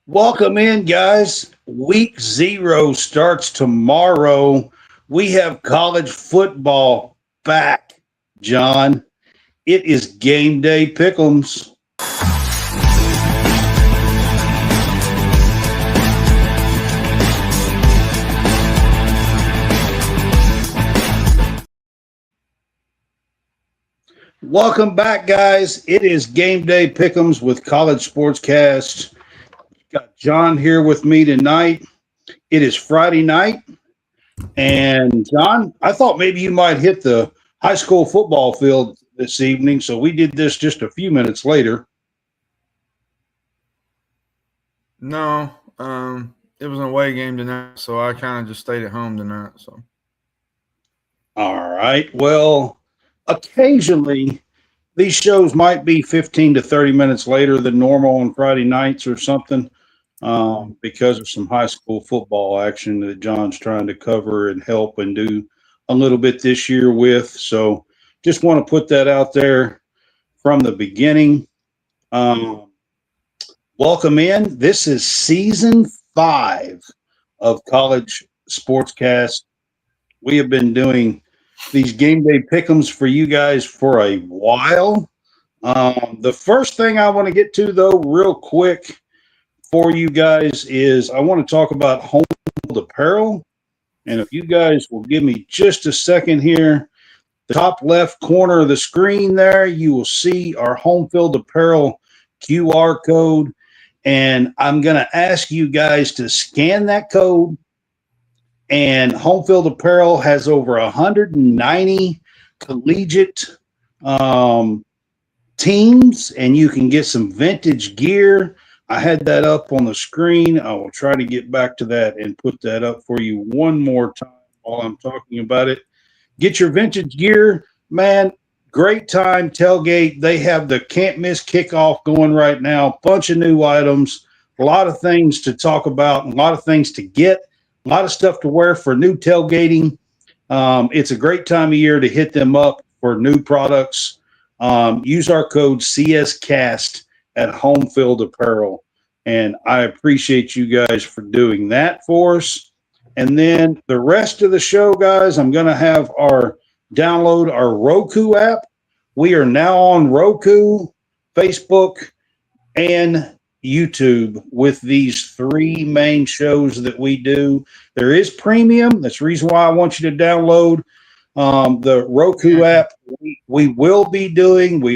Welcome in, guys. Week 0 starts tomorrow. We have college football back, John. It is game day pick'ems. Welcome back, guys. It is game day pick'ems with College SportsCast. Got John here with me tonight. It is Friday night. And John, I thought maybe you might hit the high school football field this evening. So we did this just a few minutes later. No, it was an away game tonight, so I kind of just stayed at home tonight. So, all right. Well, occasionally these shows might be 15 to 30 minutes later than normal on Friday nights or something. Because of some high school football action that John's trying to cover and help and do a little bit this year with. So just want to put that out there from the beginning. Welcome in. This is season 5 of College SportsCast. We have been doing these game day pick'ems for you guys for a while. The first thing I want to get to, though, real quick, for you guys is I want to talk about home field apparel. And if you guys will give me just a second here, the top left corner of the screen there, you will see our home field apparel QR code. And I'm going to ask you guys to scan that code. And home field apparel has over 190 collegiate teams, and you can get some vintage gear. I had that up on the screen. I will try to get back to that and put that up for you one more time while I'm talking about it. Get your vintage gear, man. Great time tailgate. They have the can't miss kickoff going right now. Bunch of new items, a lot of things to talk about, a lot of things to get, a lot of stuff to wear for new tailgating. It's a great time of year to hit them up for new products. Use our code CSCAST at Home Field Apparel. And I appreciate you guys for doing that for us. And then the rest of the show, guys, I'm going to have download our Roku app. We are now on Roku, Facebook, and YouTube with these 3 main shows that we do. There is premium. That's the reason why I want you to download the Roku app. We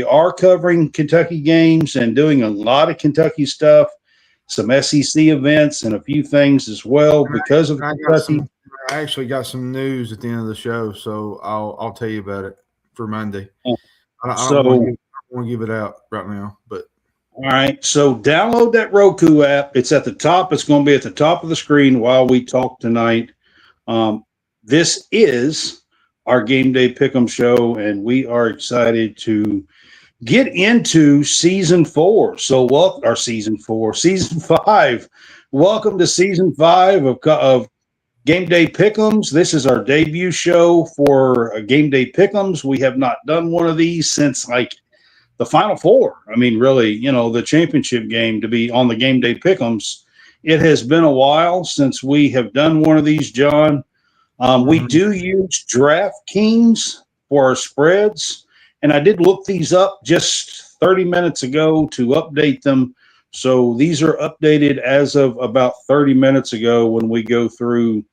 are covering Kentucky games and doing a lot of Kentucky stuff, some SEC events and a few things as well because of Kentucky. I actually got some news at the end of the show, so I'll tell you about it for Monday. I don't want to give it out right now, but all right. So download that Roku app. It's at the top. It's going to be at the top of the screen while we talk tonight. This is our Game Day Pick'em show, and we are excited to get into season 4. So, season 5. Welcome to season 5 of Game Day Pick'ems. This is our debut show for Game Day Pick'ems. We have not done one of these since like the Final Four. I mean, really, the championship game to be on the Game Day Pick'ems. It has been a while since we have done one of these, John. We do use Draftkings for our spreads, and I did look these up just 30 minutes ago to update them. So these are updated as of about 30 minutes ago when we go through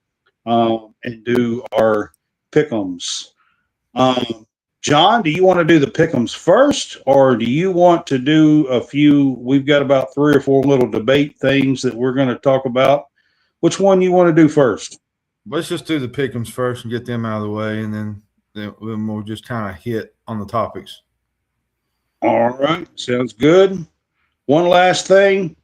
and do our pick'ems. John, do you want to do the pick'ems first, or do you want to do a few? We've got about 3 or 4 little debate things that we're going to talk about. Which one you want to do first? Let's just do the pick'ems first and get them out of the way, and then we'll just kind of hit on the topics. All right. Sounds good. One last thing.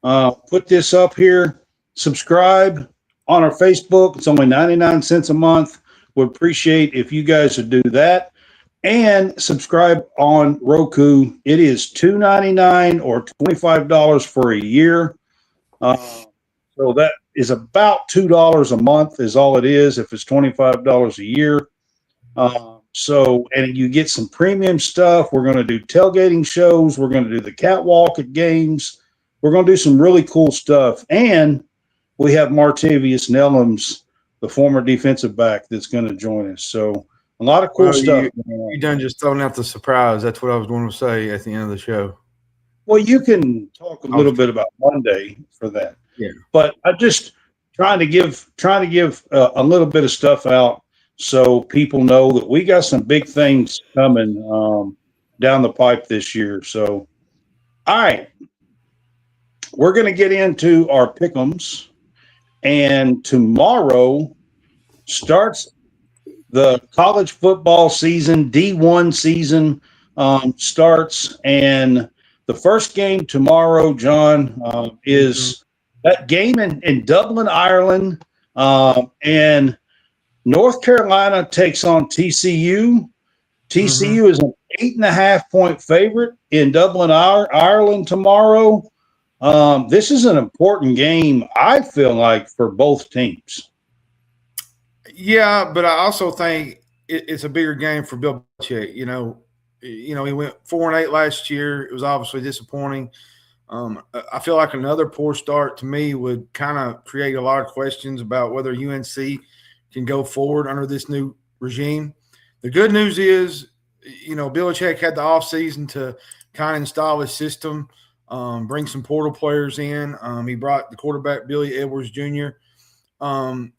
Put this up here. Subscribe on our Facebook. It's only 99 cents a month. Would appreciate if you guys would do that. And subscribe on Roku. It is $2.99 or $25 for a year. So that is about $2 a month is all it is if it's $25 a year. And you get some premium stuff. We're going to do tailgating shows. We're going to do the catwalk at games. we're going to do some really cool stuff. And we have Martavius Nellums, the former defensive back, that's going to join us. So a lot of cool stuff. You done just throwing out the surprise. That's what I was going to say at the end of the show. Well, you can talk a little bit about Monday for that. Yeah. But I'm just trying to give a little bit of stuff out so people know that we got some big things coming down the pipe this year. So, all right, we're going to get into our pick'ems, and tomorrow starts the college football season. D1 season starts, and the first game tomorrow, John, is that game in Dublin, Ireland, and North Carolina takes on TCU. TCU is an 8.5-point favorite in Dublin, Ireland tomorrow. This is an important game, I feel like, for both teams. Yeah, but I also think it's a bigger game for Bill Belichick. You know, he went 4-8 last year. It was obviously disappointing. I feel like another poor start to me would kind of create a lot of questions about whether UNC can go forward under this new regime. The good news is, Belichick had the offseason to kind of install his system, bring some portal players in. He brought the quarterback, Billy Edwards Jr. And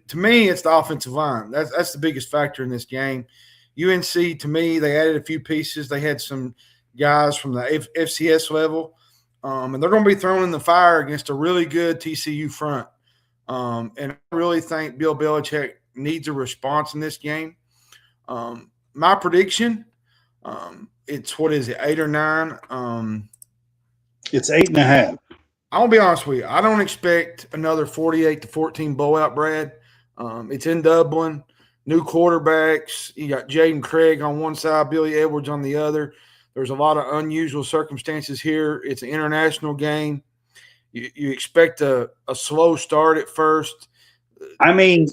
to me, it's the offensive line. That's the biggest factor in this game. UNC, to me, they added a few pieces. They had some guys from the FCS level, and they're going to be thrown in the fire against a really good TCU front. And I really think Bill Belichick needs a response in this game. My prediction, it's 8 or 9? It's 8.5. I'm going to be honest with you. I don't expect another 48-14 blowout, Brad. It's in Dublin. New quarterbacks. You got Jaden Craig on one side, Billy Edwards on the other. There's a lot of unusual circumstances here. It's an international game. You expect a slow start at first. I mean,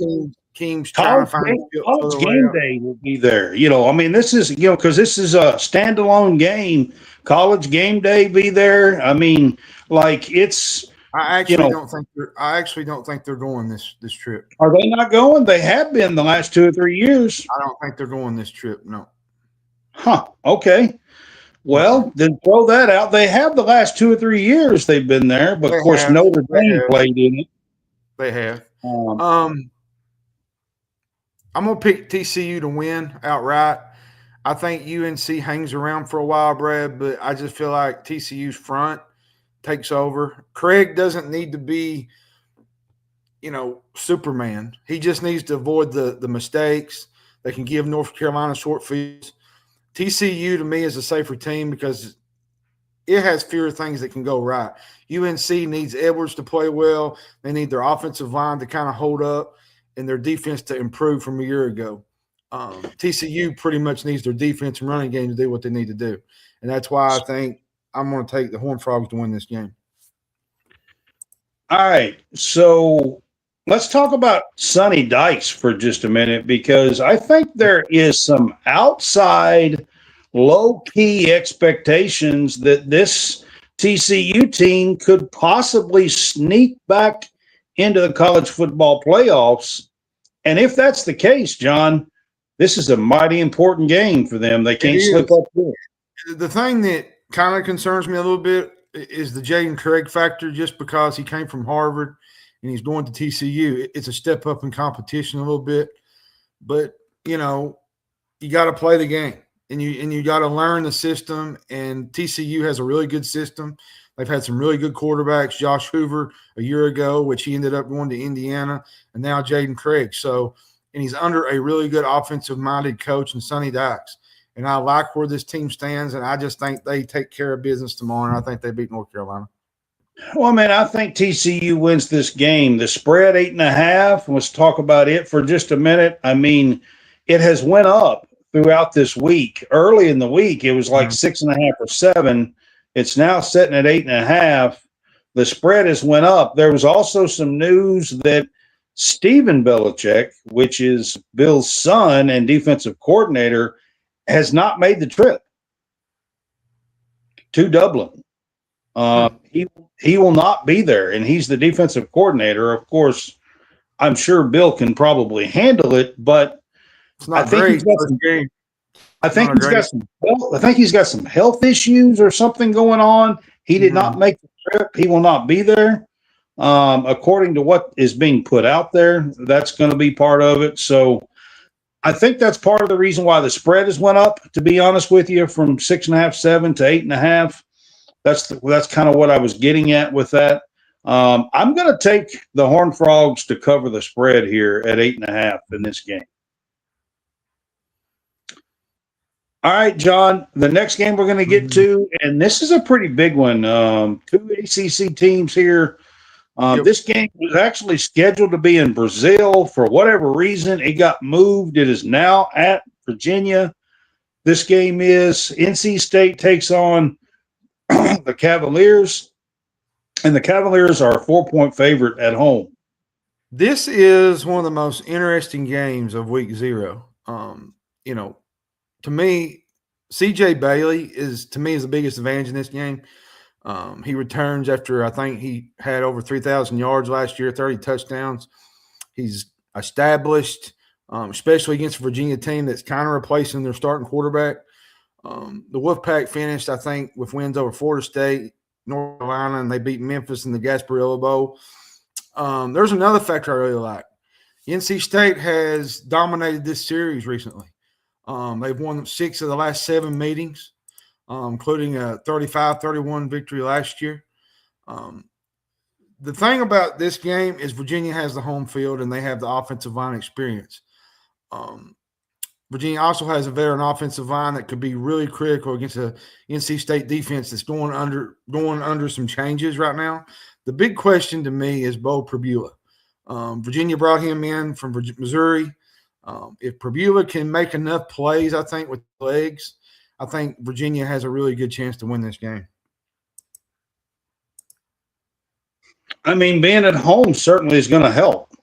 teams trying to find college game day will be there. This is because this is a standalone game. College game day be there. It's. I actually don't think they're going this trip. Are they not going? They have been the last 2 or 3 years. I don't think they're going this trip. No. Huh. Okay. Well, then throw that out. They have the last 2 or 3 years they've been there, but of course Notre Dame played in it. They have. I'm gonna pick TCU to win outright. I think UNC hangs around for a while, Brad, but I just feel like TCU's front takes over. Craig doesn't need to be, Superman. He just needs to avoid the mistakes. They can give North Carolina short fields. TCU, to me, is a safer team because it has fewer things that can go right. UNC needs Edwards to play well. They need their offensive line to kind of hold up and their defense to improve from a year ago. TCU pretty much needs their defense and running game to do what they need to do. And that's why I think I'm going to take the Horned Frogs to win this game. All right. So let's talk about Sonny Dykes for just a minute, because I think there is some outside low-key expectations that this TCU team could possibly sneak back into the college football playoffs. And if that's the case, John, this is a mighty important game for them. They can't slip up here. The thing that kind of concerns me a little bit is the Jaden Craig factor, just because he came from Harvard and he's going to TCU. It's a step up in competition a little bit. But, you got to play the game. And you got to learn the system, and TCU has a really good system. They've had some really good quarterbacks, Josh Hoover a year ago, which he ended up going to Indiana, and now Jaden Craig. And he's under a really good offensive-minded coach in Sonny Dykes. And I like where this team stands, and I just think they take care of business tomorrow, and I think they beat North Carolina. Well, man, I think TCU wins this game. The spread 8.5. Let's talk about it for just a minute. It has went up throughout this week. Early in the week, it was like 6.5 or 7. It's now sitting at 8.5. The spread has went up. There was also some news that Stephen Belichick, which is Bill's son and defensive coordinator, has not made the trip to Dublin. he will not be there, and he's the defensive coordinator. Of course, I'm sure Bill can probably handle it, but It's I not think he's great. got First some. game. I think Not a he's great. got some. I think he's got some health issues or something going on. He did not make the trip. He will not be there. According to what is being put out there, that's going to be part of it. So I think that's part of the reason why the spread has went up. To be honest with you, from 6.5, 7 to 8.5. That's kind of what I was getting at with that. I'm going to take the Horned Frogs to cover the spread here at 8.5 in this game. All right, John. The next game we're going to get to, and this is a pretty big one. Two ACC teams here. Yep. This game was actually scheduled to be in Brazil. For whatever reason, it got moved. It is now at Virginia. This game is NC State takes on the Cavaliers, and the Cavaliers are a 4-point favorite at home. This is one of the most interesting games of week 0. To me, CJ Bailey is the biggest advantage in this game. He returns after I think he had over 3,000 yards last year, 30 touchdowns. He's established, especially against a Virginia team that's kind of replacing their starting quarterback. The Wolfpack finished, I think, with wins over Florida State, North Carolina, and they beat Memphis in the Gasparilla Bowl. There's another factor I really like. NC State has dominated this series recently. They've won 6 of the last 7 meetings, including a 35-31 victory last year. The thing about this game is Virginia has the home field and they have the offensive line experience. Virginia also has a veteran offensive line that could be really critical against a NC State defense that's going under some changes right now. The big question to me is Bo Pribula. Virginia brought him in from Missouri. If Pribula can make enough plays, I think, with legs, I think Virginia has a really good chance to win this game. I mean, being at home certainly is going to help.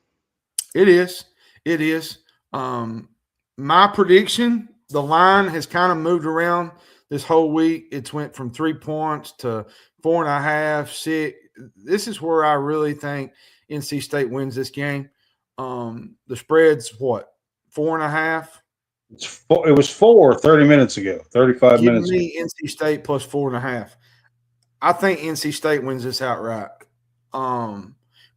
It is. It is. My prediction, the line has kind of moved around this whole week. It's went from 3 points to 4.5, 6. This is where I really think NC State wins this game. The spread's what? 4.5? It was 30 minutes ago, 35 Give minutes me ago. NC State plus 4.5. I think NC State wins this outright.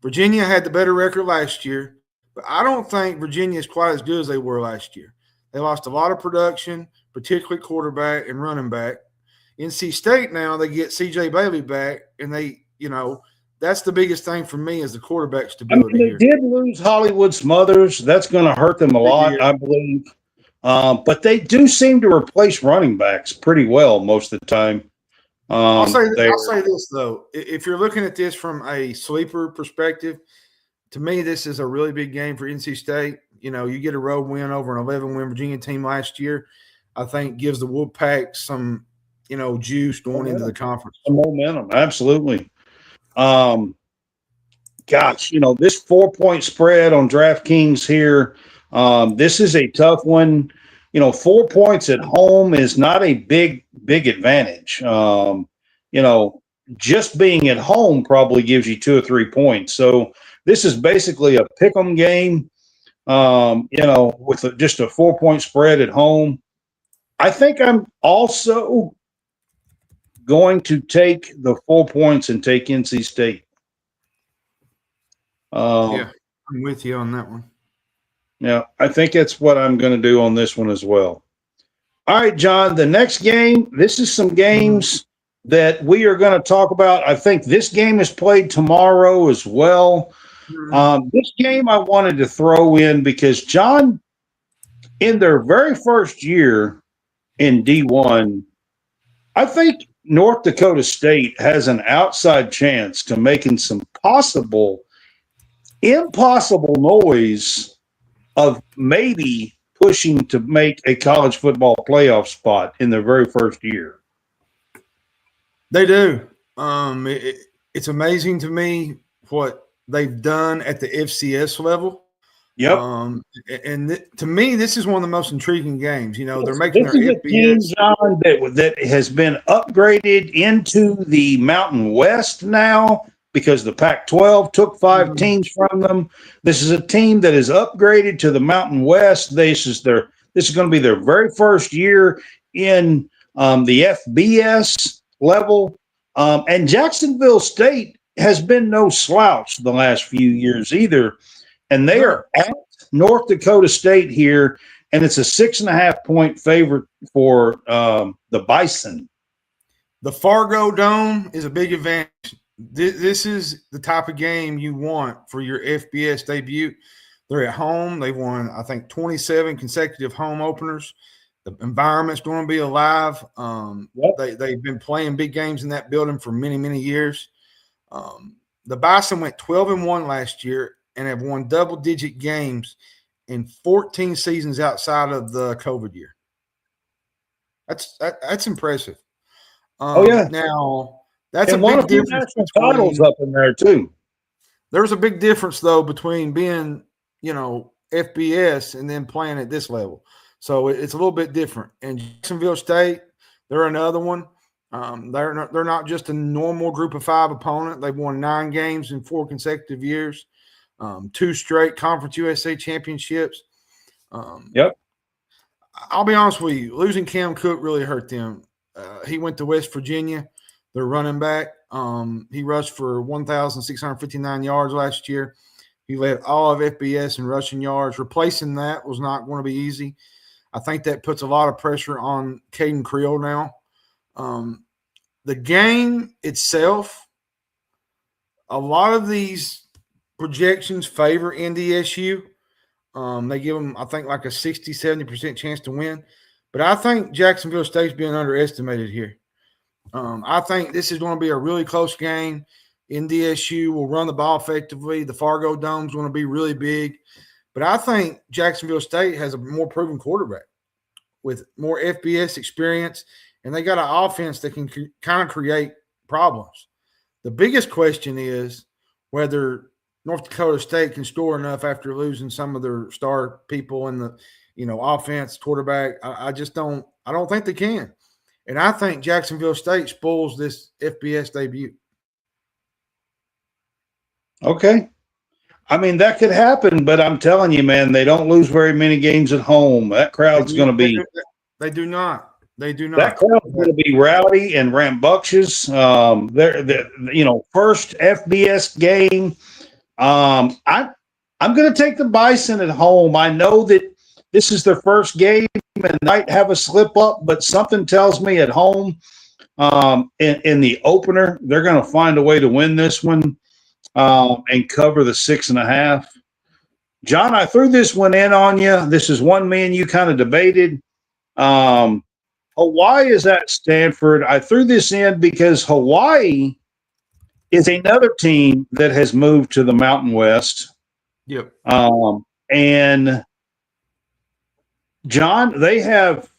Virginia had the better record last year, but I don't think Virginia is quite as good as they were last year. They lost a lot of production, particularly quarterback and running back. NC State now, they get CJ Bailey back, and that's the biggest thing for me is the quarterback stability they here. did lose Hollywood Smothers. That's going to hurt them a lot, I believe. But they do seem to replace running backs pretty well most of the time. I'll say this, though. If you're looking at this from a sleeper perspective, to me, this is a really big game for NC State. You get a road win over an 11-win Virginia team last year, I think gives the Wolfpack some, juice going into the conference. Some momentum, absolutely. Gosh, this 4-point spread on DraftKings here, this is a tough one. 4 points at home is not a big advantage. Just being at home probably gives you 2 or 3 points. So this is basically a pick'em game, with just a 4-point spread at home. I think I'm also going to take the 4 points and take NC State. Yeah, I'm with you on that one. Yeah, I think that's what I'm going to do on this one as well. All right, John, the next game, this is some games that we are going to talk about. I think this game is played tomorrow as well. This game I wanted to throw in because, John, in their very first year in D1, I think North Dakota State has an outside chance to making some impossible noise of maybe pushing to make a college football playoff spot in their very first year. They do. It's amazing to me what they've done at the FCS level. Yep. To me, this is one of the most intriguing games. They're making This their is a team, FBS. John, that has been upgraded into the Mountain West now because the Pac-12 took 5 teams from them. This is a team that is upgraded to the Mountain West. This is going to be their very first year in the FBS level. And Jacksonville State has been no slouch the last few years either. And they are at North Dakota State here, and it's a 6.5-point favorite for the Bison. The Fargo Dome is a big advantage. This is the type of game you want for your FBS debut. They're at home. They've won, I think, 27 consecutive home openers. The environment's going to be alive. They've been playing big games in that building for many, many years. The Bison went 12-1 last year and have won double-digit games in 14 seasons outside of the COVID year. That's impressive. Now that's and a big difference. Titles up in there too. There's a big difference though between being, FBS and then playing at this level. So it's a little bit different. And Jacksonville State, they're another one. They're not just a normal Group of 5 opponent. They've won 9 games in 4 consecutive years. 2 straight Conference USA championships. Yep. I'll be honest with you. Losing Cam Cook really hurt them. He went to West Virginia, their running back. He rushed for 1,659 yards last year. He led all of FBS in rushing yards. Replacing that was not going to be easy. I think that puts a lot of pressure on Caden Creel now. The game itself, a lot of these projections favor NDSU. They give them, I think, like a 60, 70% chance to win. But I think Jacksonville State's being underestimated here. I think this is going to be a really close game. NDSU will run the ball effectively. The Fargo Dome's going to be really big. But I think Jacksonville State has a more proven quarterback with more FBS experience, and they got an offense that can kind of create problems. The biggest question is whether North Dakota State can score enough after losing some of their star people in the, offense, quarterback. I don't think they can. And I think Jacksonville State spoils this FBS debut. Okay. I mean, that could happen, but I'm telling you, man, they don't lose very many games at home. That crowd's going to be – They do not. They do not. That crowd's going to be rowdy and rambunctious. They're first FBS game. I'm going to take the Bison at home. I know that this is their first game and might have a slip up, but something tells me at home in the opener, they're going to find a way to win this one and cover the 6.5. John, I threw this one in on you. This is one me and you kind of debated. Hawaii is at Stanford. I threw this in because Hawaii is another team that has moved to the Mountain West. Yep. And John, they have,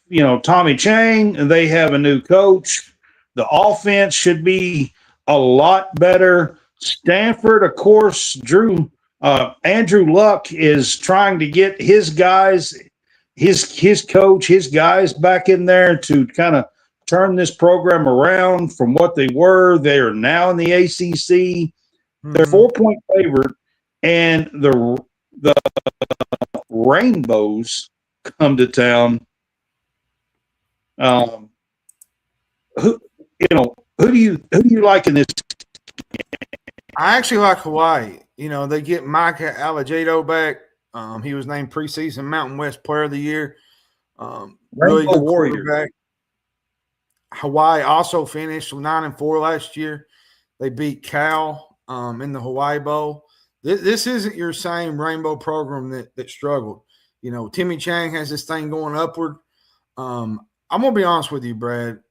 Tommy Chang, and they have a new coach. The offense should be a lot better. Stanford, of course, Andrew Luck is trying to get his guys, his coach, his guys back in there to kind of turn this program around from what they were. They are now in the ACC. Mm-hmm. They're 4-point favorite, and the Rainbows come to town. Who do you like in this? I actually like Hawaii. They get Micah Alejado back. He was named preseason Mountain West Player of the Year. Really good quarterback. Hawaii also finished 9-4 last year. They beat Cal in the Hawaii Bowl. This isn't your same Rainbow program that struggled. Timmy Chang has this thing going upward. I'm going to be honest with you, Brad.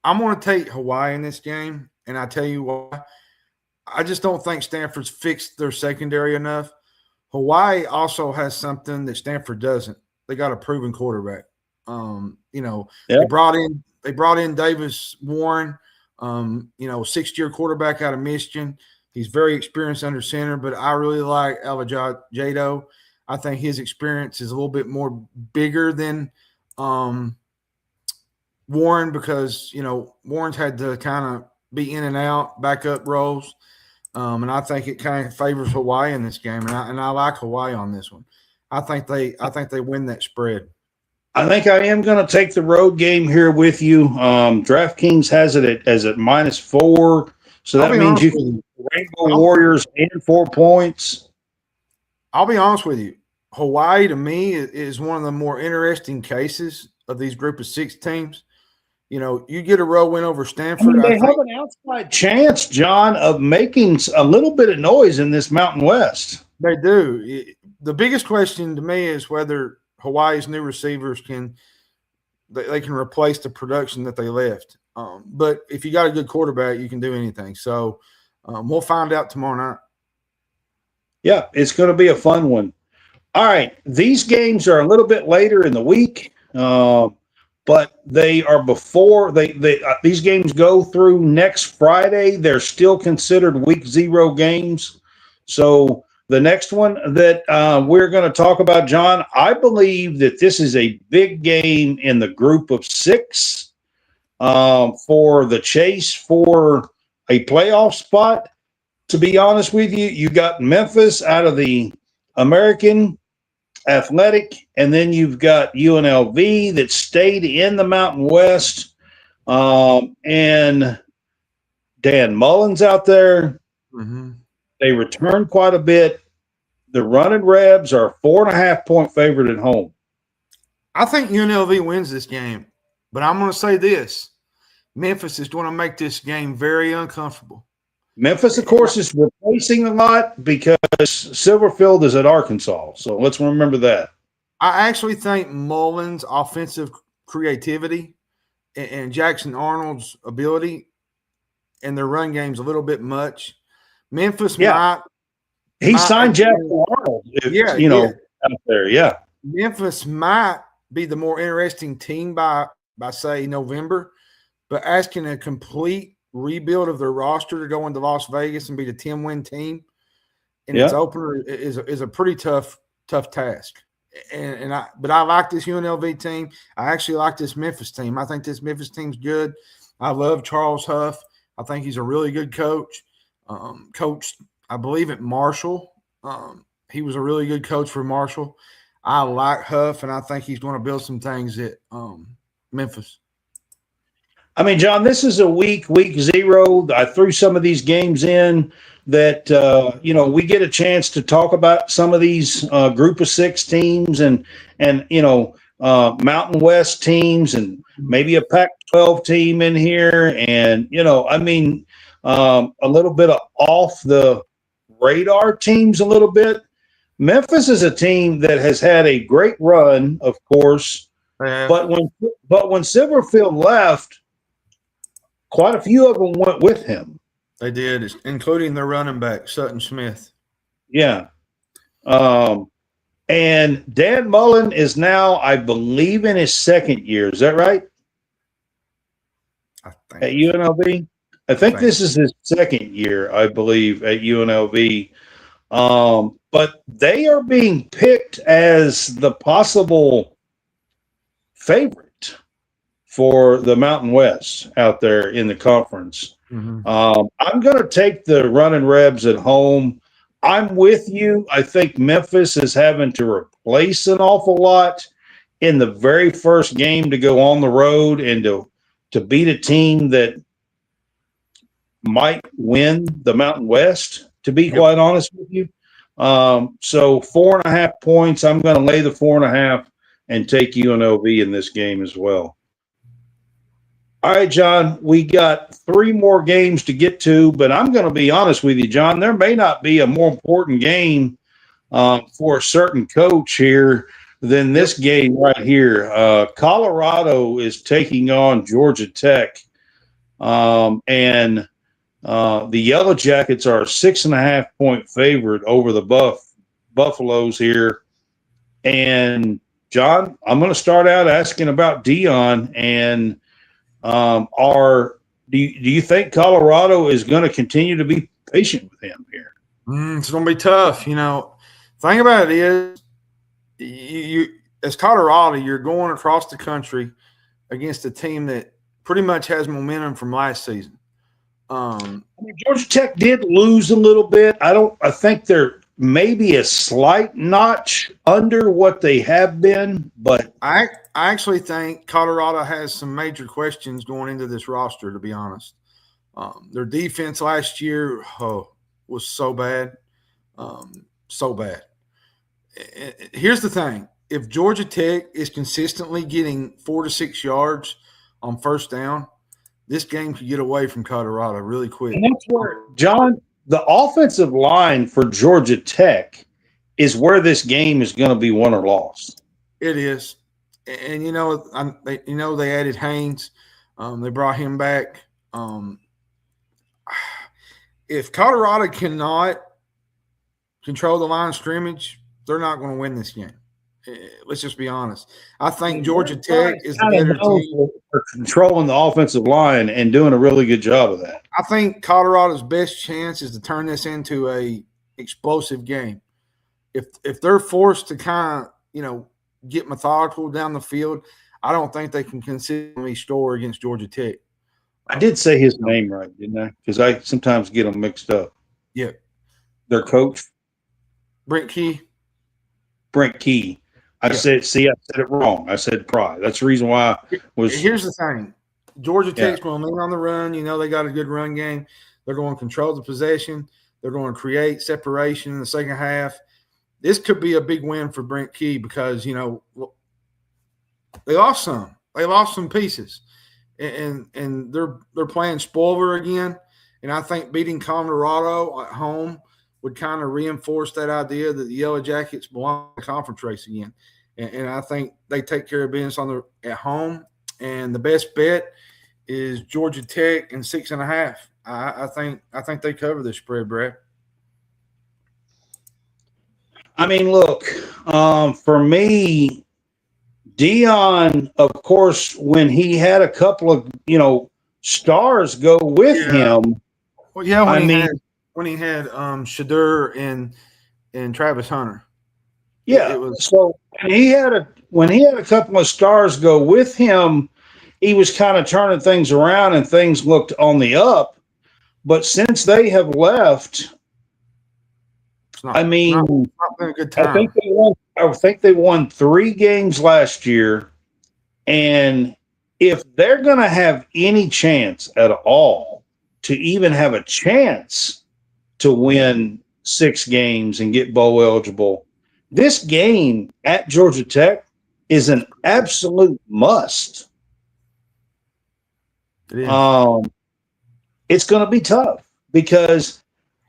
I'm going to take Hawaii in this game, and I tell you why. I just don't think Stanford's fixed their secondary enough. Hawaii also has something that Stanford doesn't. They got a proven quarterback. They brought in Davis Warren, 6-year quarterback out of Michigan. He's very experienced under center, but I really like Alejado. I think his experience is a little bit more bigger than Warren, because Warren's had to kind of be in and out, backup roles, and I think it kind of favors Hawaii in this game, and I like Hawaii on this one. I think they win that spread. I think I am going to take the road game here with you. DraftKings has it as at -4, so that means you can Rainbow Warriors and 4 points. I'll be honest with you. Hawaii, to me, is one of the more interesting cases of these group of 6 teams. You get a road win over Stanford. They have an outside chance, John, of making a little bit of noise in this Mountain West. They do. The biggest question to me is whether Hawaii's new receivers can replace the production that they left. But if you got a good quarterback, you can do anything. So we'll find out tomorrow night. Yeah, it's going to be a fun one. All right, these games are a little bit later in the week, but they are before these games go through next Friday. They're still considered week 0 games. So the next one that we're going to talk about, John, I believe that this is a big game in the group of 6 for the chase for a playoff spot. To be honest with you, you got Memphis out of the American Athletic, and then you've got UNLV that stayed in the Mountain West, and Dan Mullen's out there. Mm-hmm. They returned quite a bit. The Running Rebs are 4.5-point favorite at home. I think UNLV wins this game, but I'm going to say this. Memphis is going to make this game very uncomfortable. Memphis, of course, is replacing a lot because Silverfield is at Arkansas. So let's remember that. I actually think Mullen's offensive creativity and Jackson Arnold's ability and their run game's a little bit much. Memphis might. He signed Jackson Arnold, out there. Yeah. Memphis might be the more interesting team by say, November, but asking a complete rebuild of their roster to go into Las Vegas and be the 10-win team and its opener is a pretty tough task. But I like this UNLV team. I actually like this Memphis team. I think this Memphis team's good. I love Charles Huff. I think he's a really good coach. Coach, I believe, at Marshall. He was a really good coach for Marshall. I like Huff, and I think he's going to build some things at Memphis. I mean, John, this is a week 0. I threw some of these games in that, we get a chance to talk about some of these group of 6 teams and Mountain West teams and maybe a Pac-12 team in here. And, a little bit of off the radar teams a little bit. Memphis is a team that has had a great run, of course, but when Silverfield left, quite a few of them went with him. They did, including their running back, Sutton Smith. Yeah. And Dan Mullen is now, I believe, in his 2nd year. Is that right? I think at UNLV? I think this is his 2nd year, I believe, at UNLV. But they are being picked as the possible favorite for the Mountain West out there in the conference. Mm-hmm. I'm going to take the Running Rebs at home. I'm with you. I think Memphis is having to replace an awful lot in the very first game to go on the road and to beat a team that might win the Mountain West, to be quite honest with you. So 4.5 points. I'm going to lay the 4.5 and take UNLV in this game as well. All right, John, we got 3 more games to get to, but I'm going to be honest with you, John. There may not be a more important game for a certain coach here than this game right here. Colorado is taking on Georgia Tech, and the Yellow Jackets are a 6.5-point favorite over the Buffaloes here. And, John, I'm going to start out asking about Dion and do you think Colorado is going to continue to be patient with him here? It's going to be tough. Thing about it is you as Colorado, you're going across the country against a team that pretty much has momentum from last season. Georgia Tech did lose a little bit. I think they're maybe a slight notch under what they have been, but I actually think Colorado has some major questions going into this roster, to be honest. Their defense last year was so bad. So bad. Here's the thing. If Georgia Tech is consistently getting 4 to 6 yards on first down, this game could get away from Colorado really quick. And that's where, John, the offensive line for Georgia Tech is where this game is going to be won or lost. It is. And, they added Haynes. They brought him back. If Colorado cannot control the line of scrimmage, they're not going to win this game. Let's just be honest. I think Georgia Tech is the better team for controlling the offensive line and doing a really good job of that. I think Colorado's best chance is to turn this into a explosive game. If they're forced to kind of, get methodical down the field, I don't think they can consistently score against Georgia Tech. I did say his name right, didn't I? Because I sometimes get them mixed up. Yeah. Their coach? Brent Key. I said it wrong. I said Pry. That's the reason why I was. Here's the thing. Georgia Tech's going to lean on the run. They got a good run game. They're going to control the possession. They're going to create separation in the second half. This could be a big win for Brent Key because, they lost some. They lost some pieces. And they're playing spoiler again. And I think beating Colorado at home would kind of reinforce that idea that the Yellow Jackets belong in the conference race again. And I think they take care of business at home. And the best bet is Georgia Tech and 6.5. I think they cover this spread, Brad. I mean, look, for me, Dion, of course, when he had a couple of, stars go with him. Well, yeah, when he had Shadur and Travis Hunter. Yeah. So when he had a couple of stars go with him, he was kind of turning things around and things looked on the up. But since they have left, not been a good time. I think they won 3 games last year. And if they're going to have any chance at all to even have a chance to win 6 games and get bowl eligible, this game at Georgia Tech is an absolute must. It is. It's going to be tough because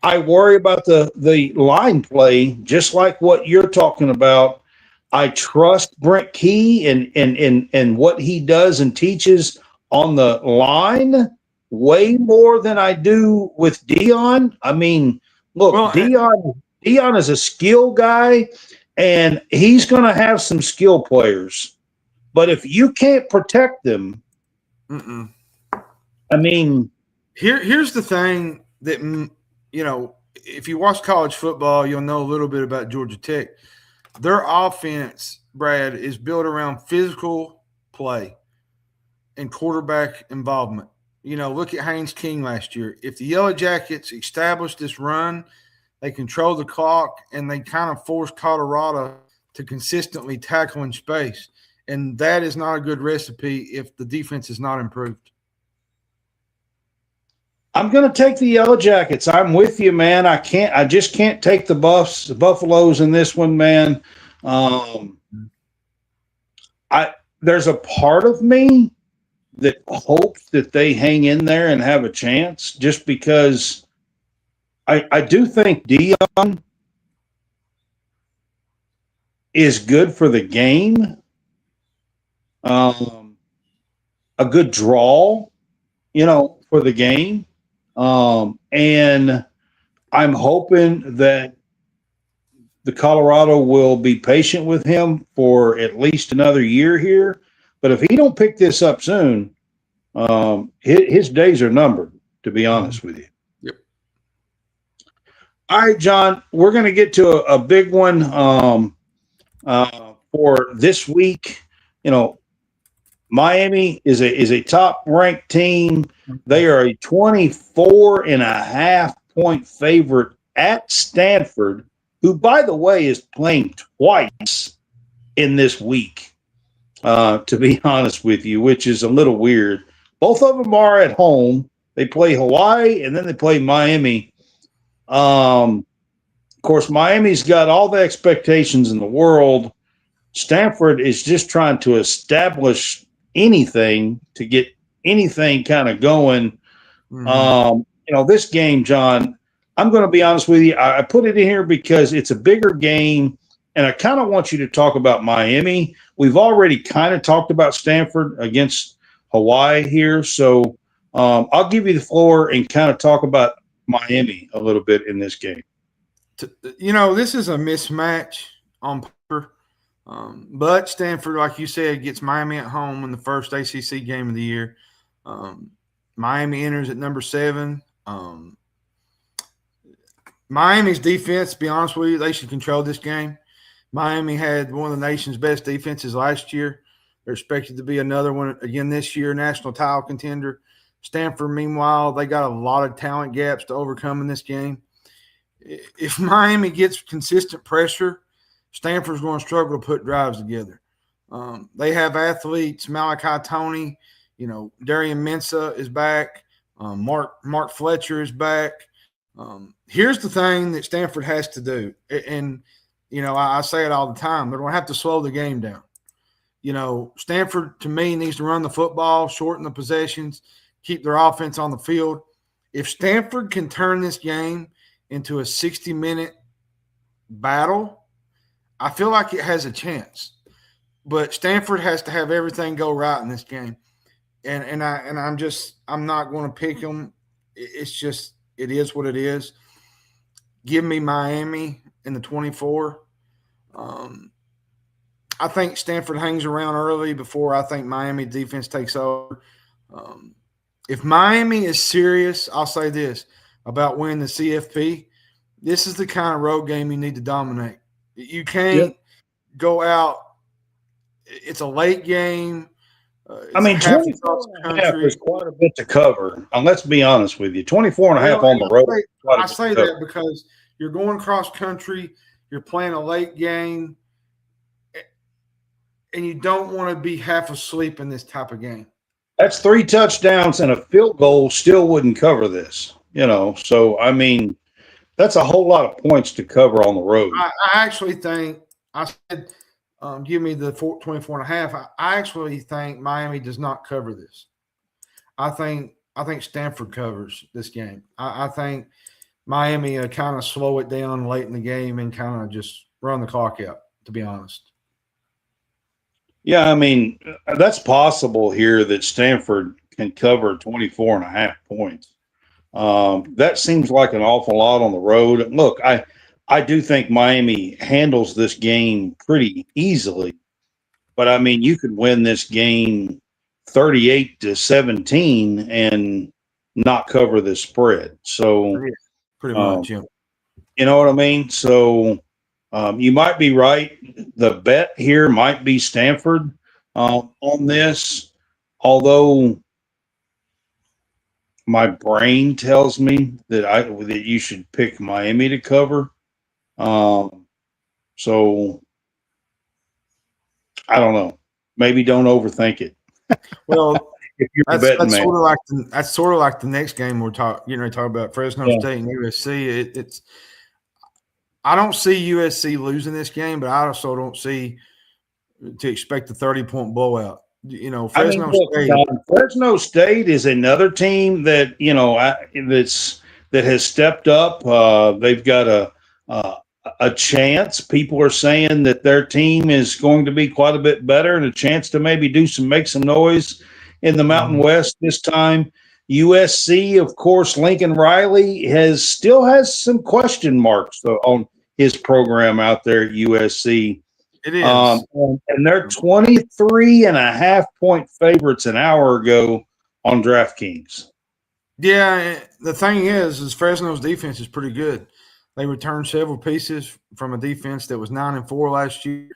I worry about the line play, just like what you're talking about. I trust Brent Key and what he does and teaches on the line way more than I do with Dion. I mean, look, Dion is a skill guy, and he's going to have some skill players. But if you can't protect them, I mean, here's the thing that if you watch college football, you'll know a little bit about Georgia Tech. Their offense, Brad, is built around physical play and quarterback involvement. Look at Haynes King last year. If the Yellow Jackets establish this run, they control the clock, and they kind of force Colorado to consistently tackle in space. And that is not a good recipe if the defense is not improved. I'm going to take the Yellow Jackets. I'm with you, man. I just can't take the Buffaloes in this one, man. There's a part of me that hopes that they hang in there and have a chance, just because I do think Dion is good for the game. A good draw, for the game. And I'm hoping that the Colorado will be patient with him for at least another year here. But if he don't pick this up soon, his days are numbered, to be honest with you. Yep. All right, John, we're going to get to a big one. For this week, you know, Miami is a top ranked team. They are a 24 and a half point favorite at Stanford, who, by the way, is playing twice in this week, to be honest with you, which is a little weird. Both of them are at home. They play Hawaii and then they play Miami. Of course, Miami's got all the expectations in the world. Stanford is just trying to establish anything to get anything kind of going. This game, John, I'm going to be honest with you. I put it in here because it's a bigger game, and I kind of want you to talk about Miami. We've already kind of talked about Stanford against Hawaii here, so I'll give you the floor and kind of talk about Miami a little bit in this game. This is a mismatch on paper, but Stanford, like you said, gets Miami at home in the first ACC game of the year. Miami enters at number 7. Miami's defense, to be honest with you, they should control this game. Miami had one of the nation's best defenses last year. They're expected to be another one again this year, national title contender. Stanford, meanwhile, they got a lot of talent gaps to overcome in this game. If Miami gets consistent pressure, Stanford's going to struggle to put drives together. They have athletes, Malachi Tony, Darian Mensah is back. Mark Fletcher is back. Here's the thing that Stanford has to do, and I say it all the time. They're going to have to slow the game down. Stanford, to me, needs to run the football, shorten the possessions, keep their offense on the field. If Stanford can turn this game into a 60-minute battle, I feel like it has a chance. But Stanford has to have everything go right in this game. And I'm not going to pick them. It's just, it is what it is. Give me Miami in the 24. I think Stanford hangs around early before I think Miami defense takes over. If Miami is serious, I'll say this about winning the CFP. This is the kind of road game you need to dominate. You can't go out. It's a late game. 24 and a half is quite a bit to cover. And let's be honest with you. 24 and a half on the road. I say that because you're going cross country. You're playing a late game. And you don't want to be half asleep in this type of game. That's 3 touchdowns and a field goal still wouldn't cover this, So, that's a whole lot of points to cover on the road. I actually think – I said give me the 24 and a half. I actually think Miami does not cover this. I think Stanford covers this game. I think Miami kind of slow it down late in the game and kind of just run the clock out, to be honest. Yeah, that's possible here that Stanford can cover 24 and a half points. That seems like an awful lot on the road. Look, I do think Miami handles this game pretty easily, but you could win this game 38-17 and not cover the spread. So pretty much, yeah. You know what I mean? So you might be right. The bet here might be Stanford on this, although my brain tells me that you should pick Miami to cover. So I don't know. Maybe don't overthink it. Well, if you're that's sort of like the next game we're talking about Fresno State and USC. I don't see USC losing this game, but I also don't see to expect a 30-point blowout. Fresno State is another team that that has stepped up. They've got a chance. People are saying that their team is going to be quite a bit better and a chance to maybe make some noise in the Mountain West this time. USC, of course, Lincoln Riley still has some question marks on his program out there at USC. It is. And they're 23 and a half point favorites an hour ago on DraftKings. Yeah, the thing is Fresno's defense is pretty good. They returned several pieces from a defense that was 9-4 last year.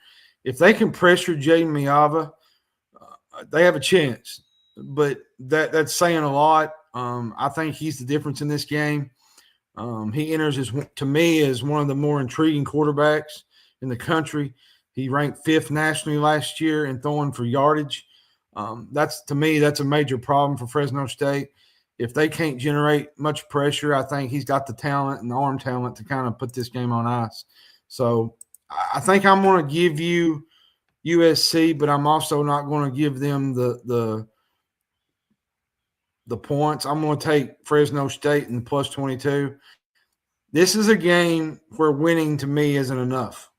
if they can pressure Jaden Miava, they have a chance. But that's saying a lot. I think he's the difference in this game. He enters to me as one of the more intriguing quarterbacks in the country. He ranked 5th nationally last year in throwing for yardage. That's a major problem for Fresno State. If they can't generate much pressure, I think he's got the talent and the arm talent to kind of put this game on ice. So I think I'm going to give you USC, but I'm also not going to give them the points. I'm going to take Fresno State in the plus 22. This is a game where winning to me isn't enough.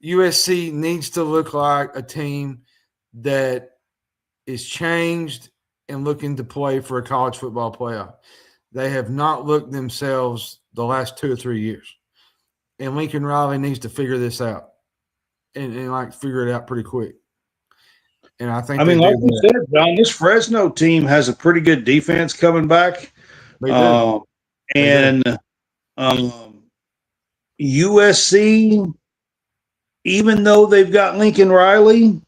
USC needs to look like a team that is changed and looking to play for a college football playoff. They have not looked themselves the last 2 or 3 years. And Lincoln Riley needs to figure this out and figure it out pretty quick. And I think like you said, John, this Fresno team has a pretty good defense coming back. They do. And USC, even though they've got Lincoln Riley,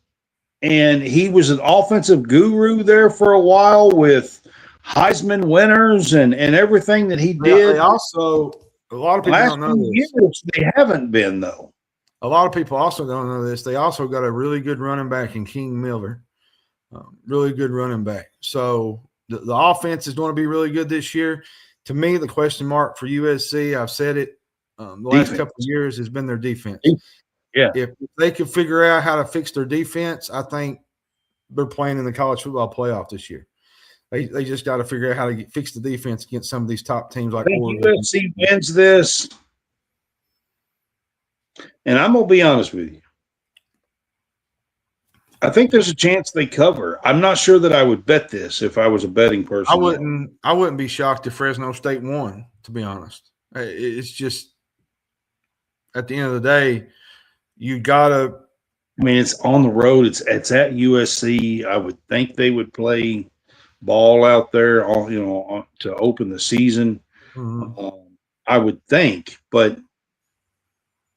and he was an offensive guru there for a while with Heisman winners and everything that he did. They also, a lot of people don't know this. Years, they haven't been, though. A lot of people also don't know this. They also got a really good running back in King Miller. Really good running back. So the offense is going to be really good this year. To me, the question mark for USC, I've said it, the last couple of years has been their defense. Yeah. If they can figure out how to fix their defense, I think they're playing in the college football playoff this year. They just got to figure out how to fix the defense against some of these top teams like Oregon. USC wins this, and I'm going to be honest with you. I think there's a chance they cover. I'm not sure that I would bet this if I was a betting person. I wouldn't be shocked if Fresno State won, to be honest. It's just at the end of the day, you gotta. I mean, it's on the road. It's at USC. I would think they would play ball out there, to open the season. Mm-hmm. I would think, but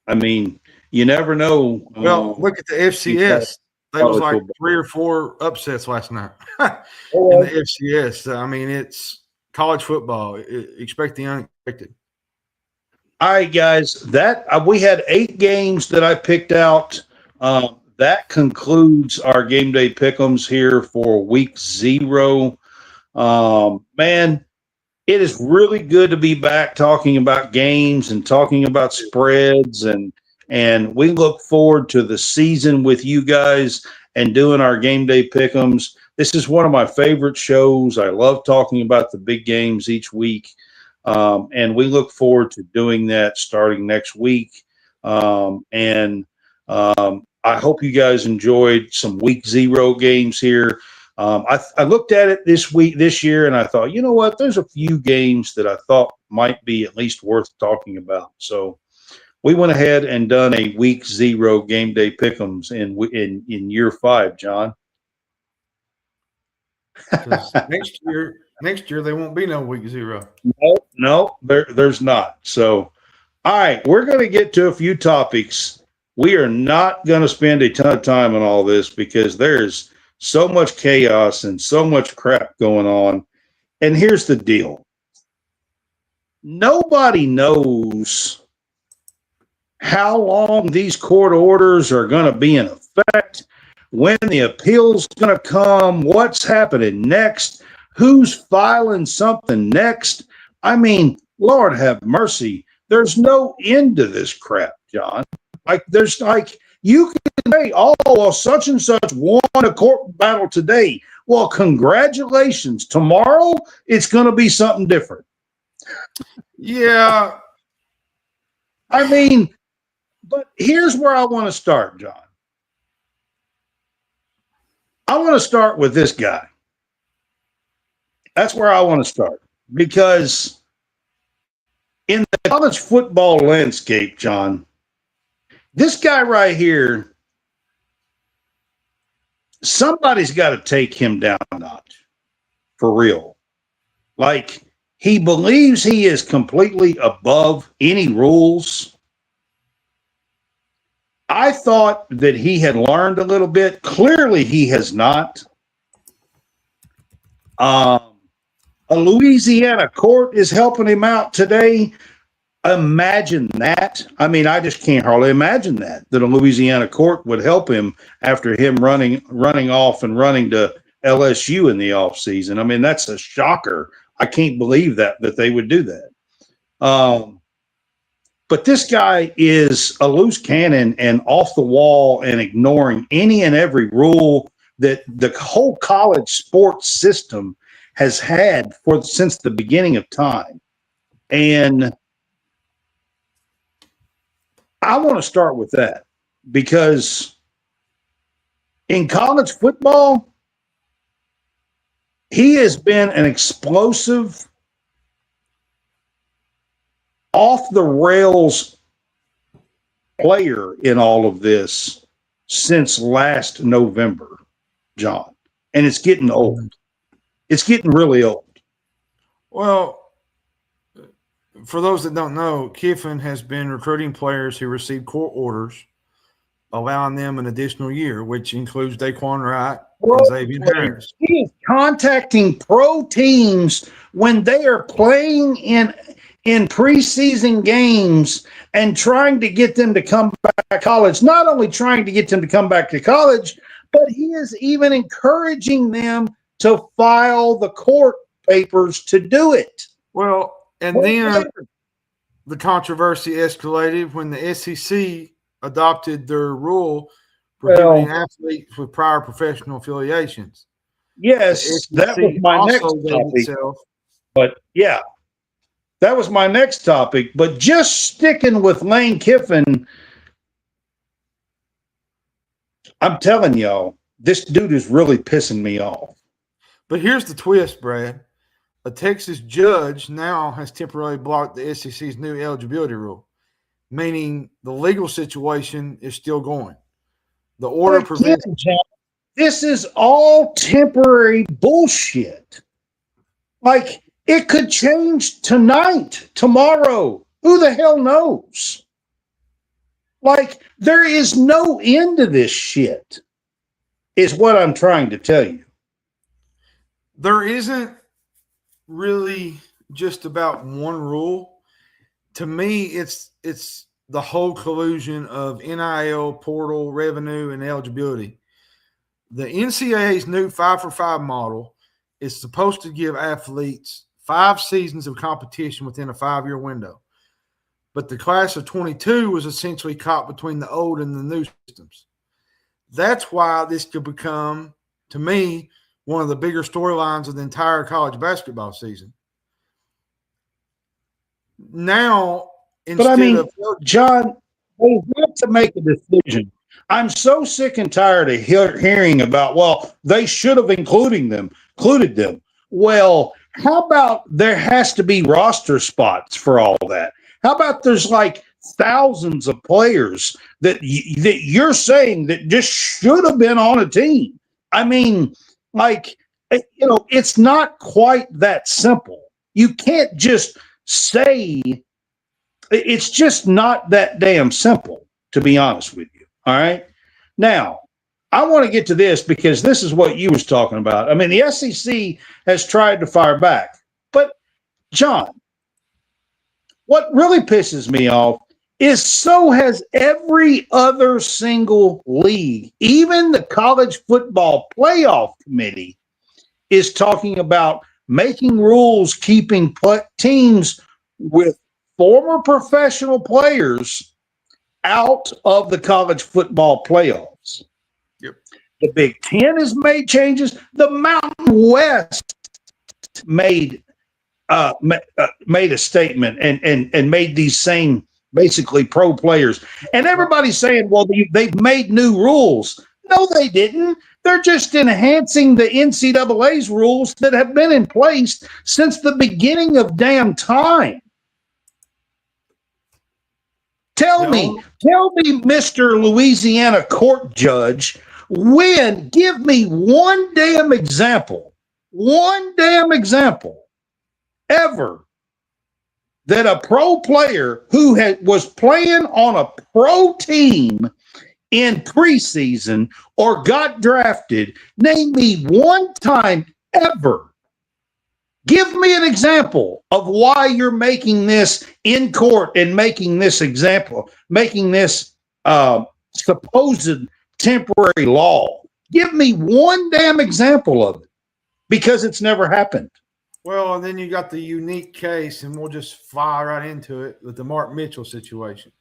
I mean, you never know. Well, look at the FCS. There was like 3 or 4 upsets last night in the FCS. I mean, it's college football. Expect the unexpected. All right, guys. We had 8 games that I picked out. That concludes our game day pick'ems here for week 0. Man, it is really good to be back talking about games and talking about spreads, and we look forward to the season with you guys and doing our game day pick'ems. This is one of my favorite shows. I love talking about the big games each week. And we look forward to doing that starting next week. I hope you guys enjoyed some week 0 games here. I looked at it this year, and I thought, you know what? There's a few games that I thought might be at least worth talking about. So we went ahead and done a week 0 game day pick'ems in year 5, John. Next year there won't be no week 0. No, there's not. So, all right, we're going to get to a few topics. We are not going to spend a ton of time on all this because there's so much chaos and so much crap going on. And here's the deal. Nobody knows how long these court orders are going to be in effect, when the appeal's going to come, what's happening next, who's filing something next. I mean, Lord have mercy. There's no end to this crap, John. You can say, oh, well, such and such won a court battle today. Well, congratulations. Tomorrow, it's going to be something different. Yeah. I mean, but here's where I want to start, John. I want to start with this guy. That's where I want to start. Because in the college football landscape, John, this guy right here, somebody's got to take him down a notch. For real. Like, he believes he is completely above any rules. I thought that he had learned a little bit. Clearly, he has not. A Louisiana court is helping him out today. Imagine that. I mean, I just can't hardly imagine that a Louisiana court would help him after him running off and running to LSU in the offseason. I mean, that's a shocker. I can't believe that they would do that. But this guy is a loose cannon and off the wall and ignoring any and every rule that the whole college sports system has had since the beginning of time. And I want to start with that because in college football, he has been an explosive, off the rails player in all of this since last November, John. And it's getting old. It's getting really old. Well, for those that don't know, Kiffin has been recruiting players who received court orders, allowing them an additional year, which includes Daquan Wright and Xavier Harris. He is contacting pro teams when they are playing in preseason games and trying to get them to come back to college. Not only trying to get them to come back to college, but he is even encouraging them to file the court papers to do it. Well, and then the controversy escalated when the SEC adopted their rule prohibiting athletes with prior professional affiliations. Yes, that was my next topic. But yeah, that was my next topic. But just sticking with Lane Kiffin, I'm telling y'all, this dude is really pissing me off. But here's the twist, Brad. A Texas judge now has temporarily blocked the SEC's new eligibility rule, meaning the legal situation is still going. The order prevents. This is all temporary bullshit. Like, it could change tonight, tomorrow. Who the hell knows? Like, there is no end to this shit, is what I'm trying to tell you. There isn't really just about one rule. To me, it's the whole collusion of NIL, portal, revenue, and eligibility. The NCAA's new 5-for-5 model is supposed to give athletes 5 seasons of competition within a 5-year window. But the class of 22 was essentially caught between the old and the new systems. That's why this could become, to me, one of the bigger storylines of the entire college basketball season. Now, John, they have to make a decision. I'm so sick and tired of hearing about, well, they should have included them. Well, how about there has to be roster spots for all that? How about there's like thousands of players that you're saying that just should have been on a team? I mean, like, you know, it's not quite that simple. You can't just say, it's just not that damn simple, to be honest with you. All right. Now, I want to get to this because this is what you was talking about. I mean, the SEC has tried to fire back. But, John, what really pisses me off is so has every other single league. Even the college football playoff committee is talking about making rules keeping teams with former professional players out of the college football playoffs. Yep. The Big Ten has made changes. The Mountain West made a statement and made these same basically pro players. And everybody's saying, well, they've made new rules. No, they didn't. They're just enhancing the NCAA's rules that have been in place since the beginning of damn time. Tell me, Mr. Louisiana court judge, give me one damn example ever that a pro player who was playing on a pro team in preseason or got drafted. Name me one time ever. Give me an example of why you're making this in court and making this example, making this supposed temporary law. Give me one damn example of it, because it's never happened. Well, and then you got the unique case, and we'll just fly right into it with the Mark Mitchell situation.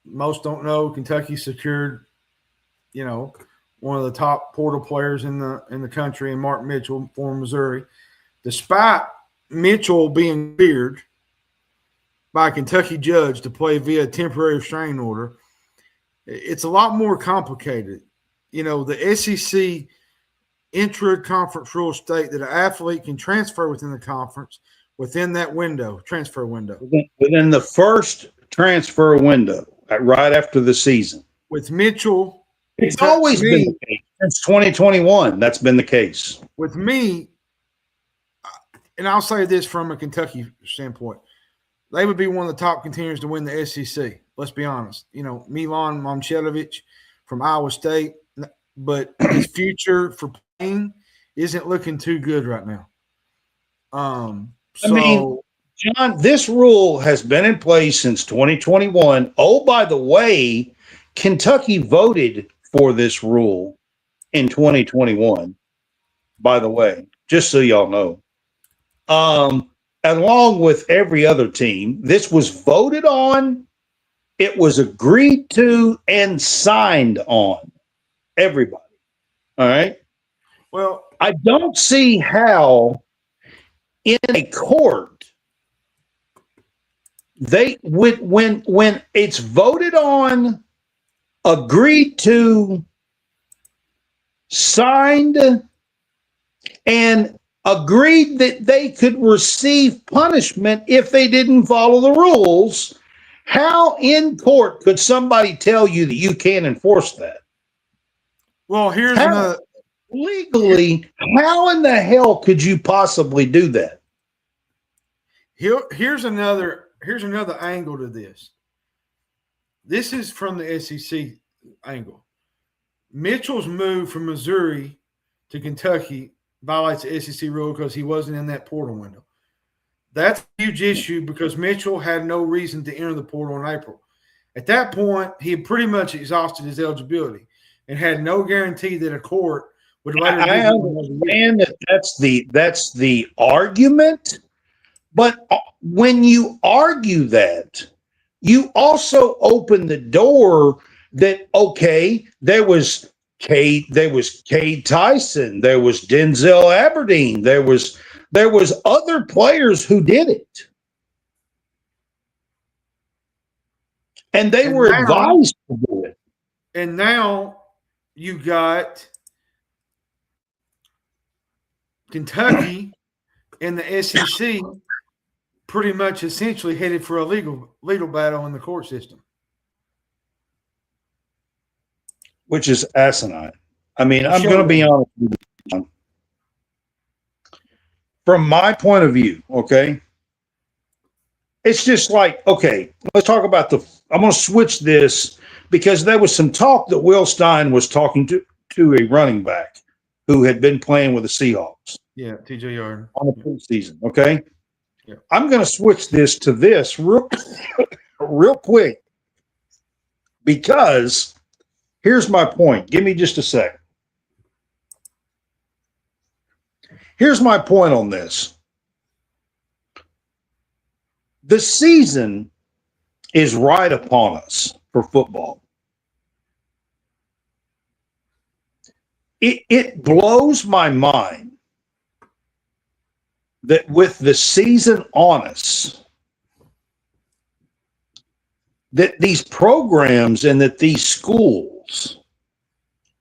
Most don't know Kentucky secured, one of the top portal players in the country, and Mark Mitchell from Missouri. Despite Mitchell being cleared by a Kentucky judge to play via temporary restraining order, it's a lot more complicated. The SEC intra-conference rules state that an athlete can transfer within the conference within that transfer window. Within the first transfer window, right after the season. With Mitchell, it's always been the case. Since 2021, that's been the case. With me, and I'll say this from a Kentucky standpoint, they would be one of the top contenders to win the SEC. Let's be honest. Milan Momcilovic from Iowa State, but his future for playing isn't looking too good right now. John, this rule has been in place since 2021. Oh, by the way, Kentucky voted for this rule in 2021, by the way, just so y'all know. Along with every other team, this was voted on, it was agreed to, and signed on. Everybody. All right? Well, I don't see how in a court they would, when it's voted on, agreed to, signed, and agreed that they could receive punishment if they didn't follow the rules. How in court could somebody tell you that you can't enforce that? Well, legally, how in the hell could you possibly do that? Here's another angle to this. This is from the SEC angle. Mitchell's move from Missouri to Kentucky violates the SEC rule because he wasn't in that portal window. That's a huge issue because Mitchell had no reason to enter the portal in April. At that point, he had pretty much exhausted his eligibility and had no guarantee that a court would later. I understand that's the argument, but when you argue that, you also open the door that there was Cade Tyson, there was Denzel Aberdeen, there was other players who did it, and they were advised to do it. And now you got Kentucky and the SEC pretty much essentially headed for a legal battle in the court system, which is asinine. I mean, I'm going to be honest with you. From my point of view, it's just like, let's talk about I'm going to switch this because there was some talk that Will Stein was talking to a running back who had been playing with the Seahawks. Yeah, TJ Yarden. On the preseason, Yeah. I'm going to switch this to this real quick because here's my point. Give me just a sec. Here's my point on this. The season is right upon us for football. It blows my mind that with the season on us, that these programs and that these schools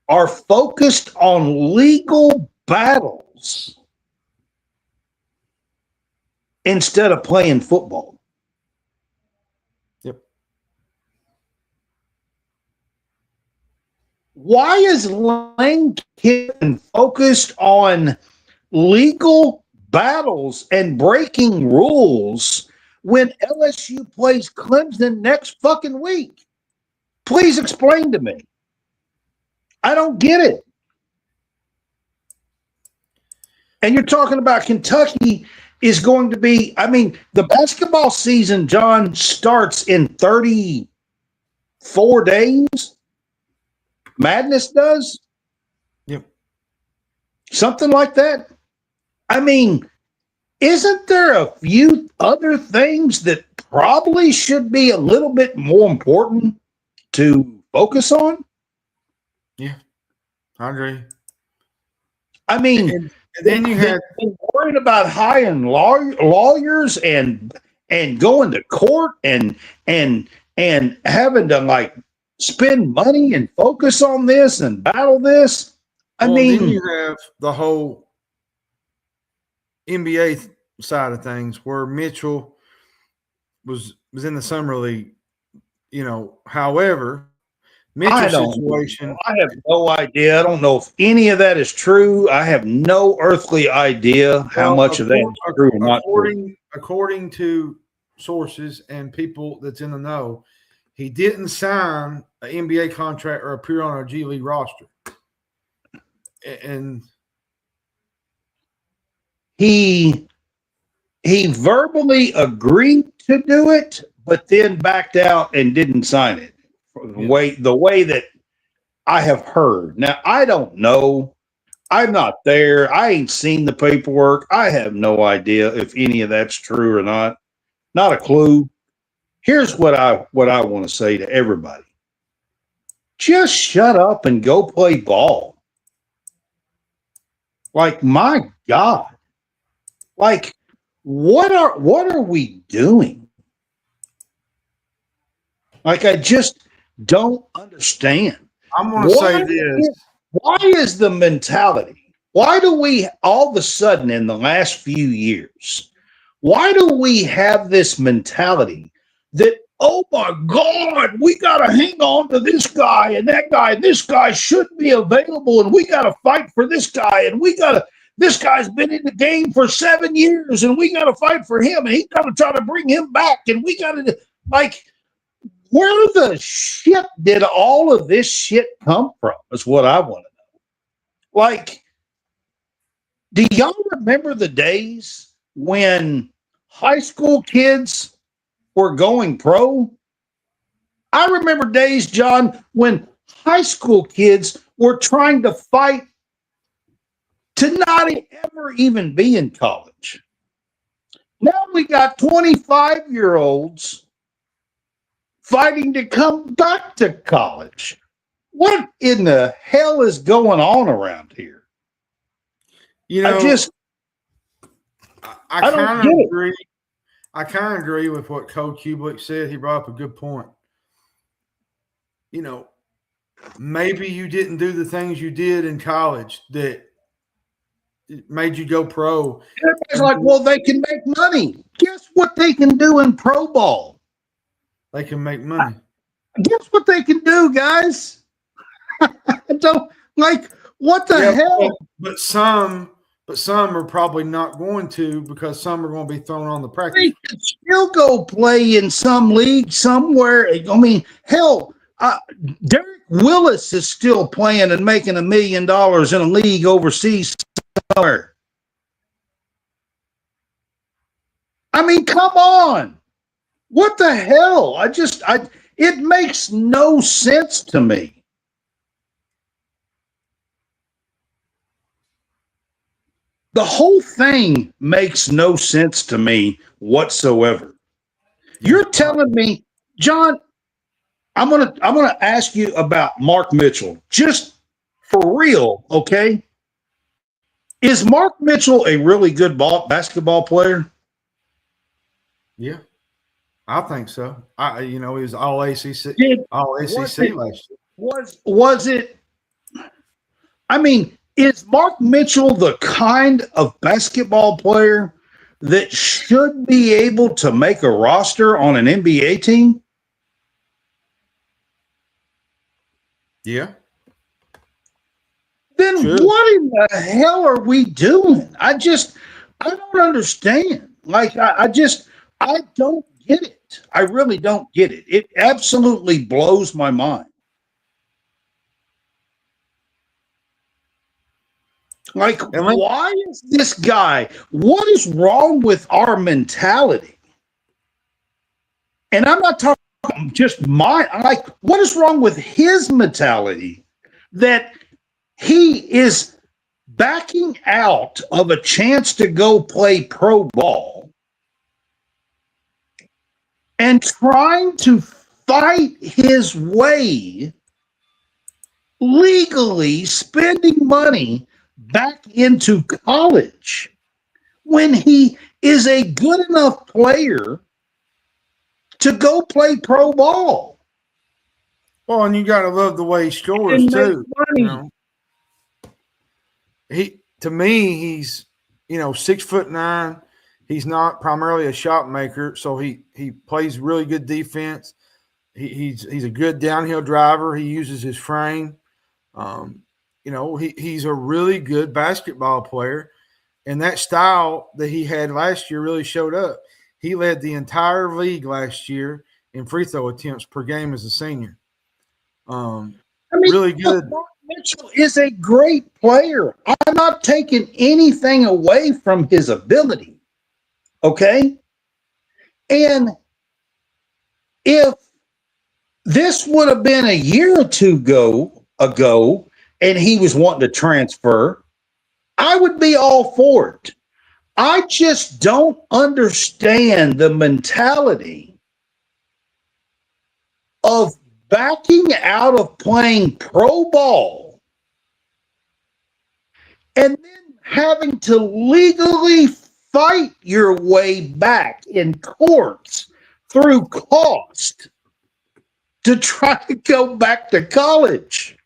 are focused on legal battles instead of playing football. Yep. Why is Lane Kiffin focused on legal battles and breaking rules when LSU plays Clemson next fucking week? Please explain to me. I don't get it. And you're talking about Kentucky is going to be, I mean, the basketball season, John, starts in 34 days. Madness does? Yep. Something like that. I mean, isn't there a few other things that probably should be a little bit more important to focus on? Yeah, I agree. I mean, And then you had worried about hiring lawyers and going to court and having to like spend money and focus on this and battle this. I mean, then you have the whole NBA side of things where Mitchell was in the summer league. However, Mitchell's situation. I have no idea. I don't know if any of that is true. I have no earthly idea how much of that is true or not true. According to sources and people that's in the know, he didn't sign an NBA contract or appear on our G League roster. And he verbally agreed to do it, but then backed out and didn't sign it. The way that I have heard. Now, I don't know. I'm not there. I ain't seen the paperwork. I have no idea if any of that's true or not. Not a clue. Here's what I want to say to everybody. Just shut up and go play ball. Like, my God. Like, what are we doing? Like, I just don't understand. I'm going to say this. Why is the mentality? Why do we all of a sudden in the last few years, why do we have this mentality that, oh my God, we got to hang on to this guy and that guy, and this guy shouldn't be available, and we got to fight for this guy, and this guy's been in the game for 7 years, and we got to fight for him, and he's got to try to bring him back, and we got to, like, where the shit did all of this shit come from is what I want to know. Like, do y'all remember the days when high school kids were going pro? I remember days, John, when high school kids were trying to fight to not ever even be in college. Now we got 25-year-olds fighting to come back to college. What in the hell is going on around here? I kind of agree. I kind of agree with what Coach Kublik said. He brought up a good point. Maybe you didn't do the things you did in college that made you go pro. Everybody's like, well, they can make money. Guess what they can do in pro ball? They can make money. Guess what they can do, guys? What the hell? But some are probably not going to, because some are going to be thrown on the practice. They can still go play in some league somewhere. I mean, hell, Derek Willis is still playing and making $1 million in a league overseas somewhere. I mean, come on. What the hell? It makes no sense to me. The whole thing makes no sense to me whatsoever. You're telling me, John, I'm gonna ask you about Mark Mitchell. Just for real, okay? Is Mark Mitchell a really good basketball player? Yeah. I think so. He was all ACC, last year. Was it? I mean, is Mark Mitchell the kind of basketball player that should be able to make a roster on an NBA team? Yeah. Then what in the hell are we doing? I don't understand. Like, I don't get it. it. I really don't get it. It absolutely blows my mind. Like, why is this guy? What is wrong with our mentality? And I'm not talking just like, what is wrong with his mentality that he is backing out of a chance to go play pro ball and trying to fight his way legally spending money back into college when he is a good enough player to go play pro ball? Well, and you got to love the way he scores too. You know, to me, he's 6'9". He's not primarily a shot maker, so he plays really good defense. He's a good downhill driver. He uses his frame. He's a really good basketball player, and that style that he had last year really showed up. He led the entire league last year in free throw attempts per game as a senior. Really good. Mark Mitchell is a great player. I'm not taking anything away from his ability. Okay? And if this would have been a year or two ago and he was wanting to transfer, I would be all for it. I just don't understand the mentality of backing out of playing pro ball and then having to legally fight your way back in courts through cost to try to go back to college.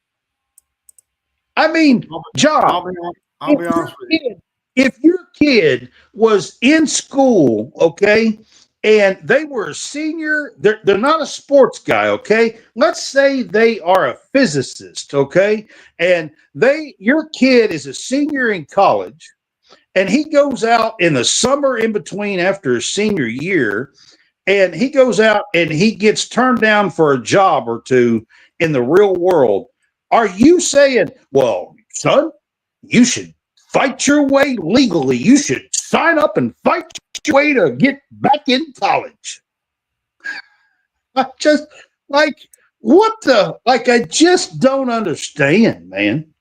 I mean, John, I'll be honest with you. If your kid was in school, okay, and they were a senior, they're not a sports guy, okay? Let's say they are a physicist, okay? And your kid is a senior in college, and he goes out in the summer in between after his senior year, and he goes out and he gets turned down for a job or two in the real world. Are you saying, well, son, you should fight your way legally. You should sign up and fight your way to get back in college? I just I just don't understand, man.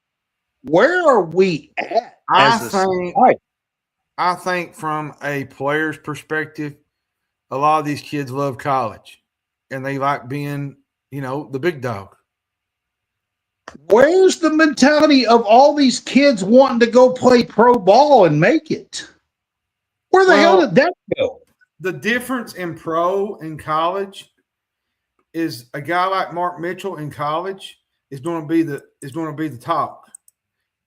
Where are we at as a society? I think from a player's perspective, a lot of these kids love college and they like being, the big dog. Where's the mentality of all these kids wanting to go play pro ball and make it? Where the hell did that go? The difference in pro and college is a guy like Mark Mitchell in college is going to be the top.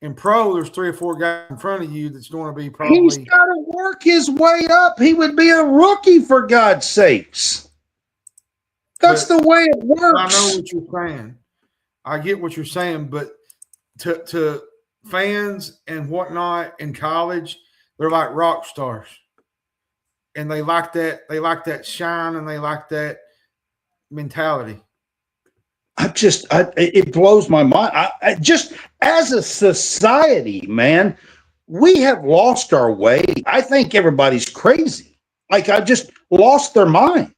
In pro, there's 3 or 4 guys in front of you that's going to be probably. He's got to work his way up. He would be a rookie, for God's sakes. That's the way it works. I know what you're saying. I get what you're saying, but to fans and whatnot in college, they're like rock stars, and they like that. They like that shine, and they like that mentality. It blows my mind. I just, as a society, man, we have lost our way. I think everybody's crazy. Like, I just lost their mind.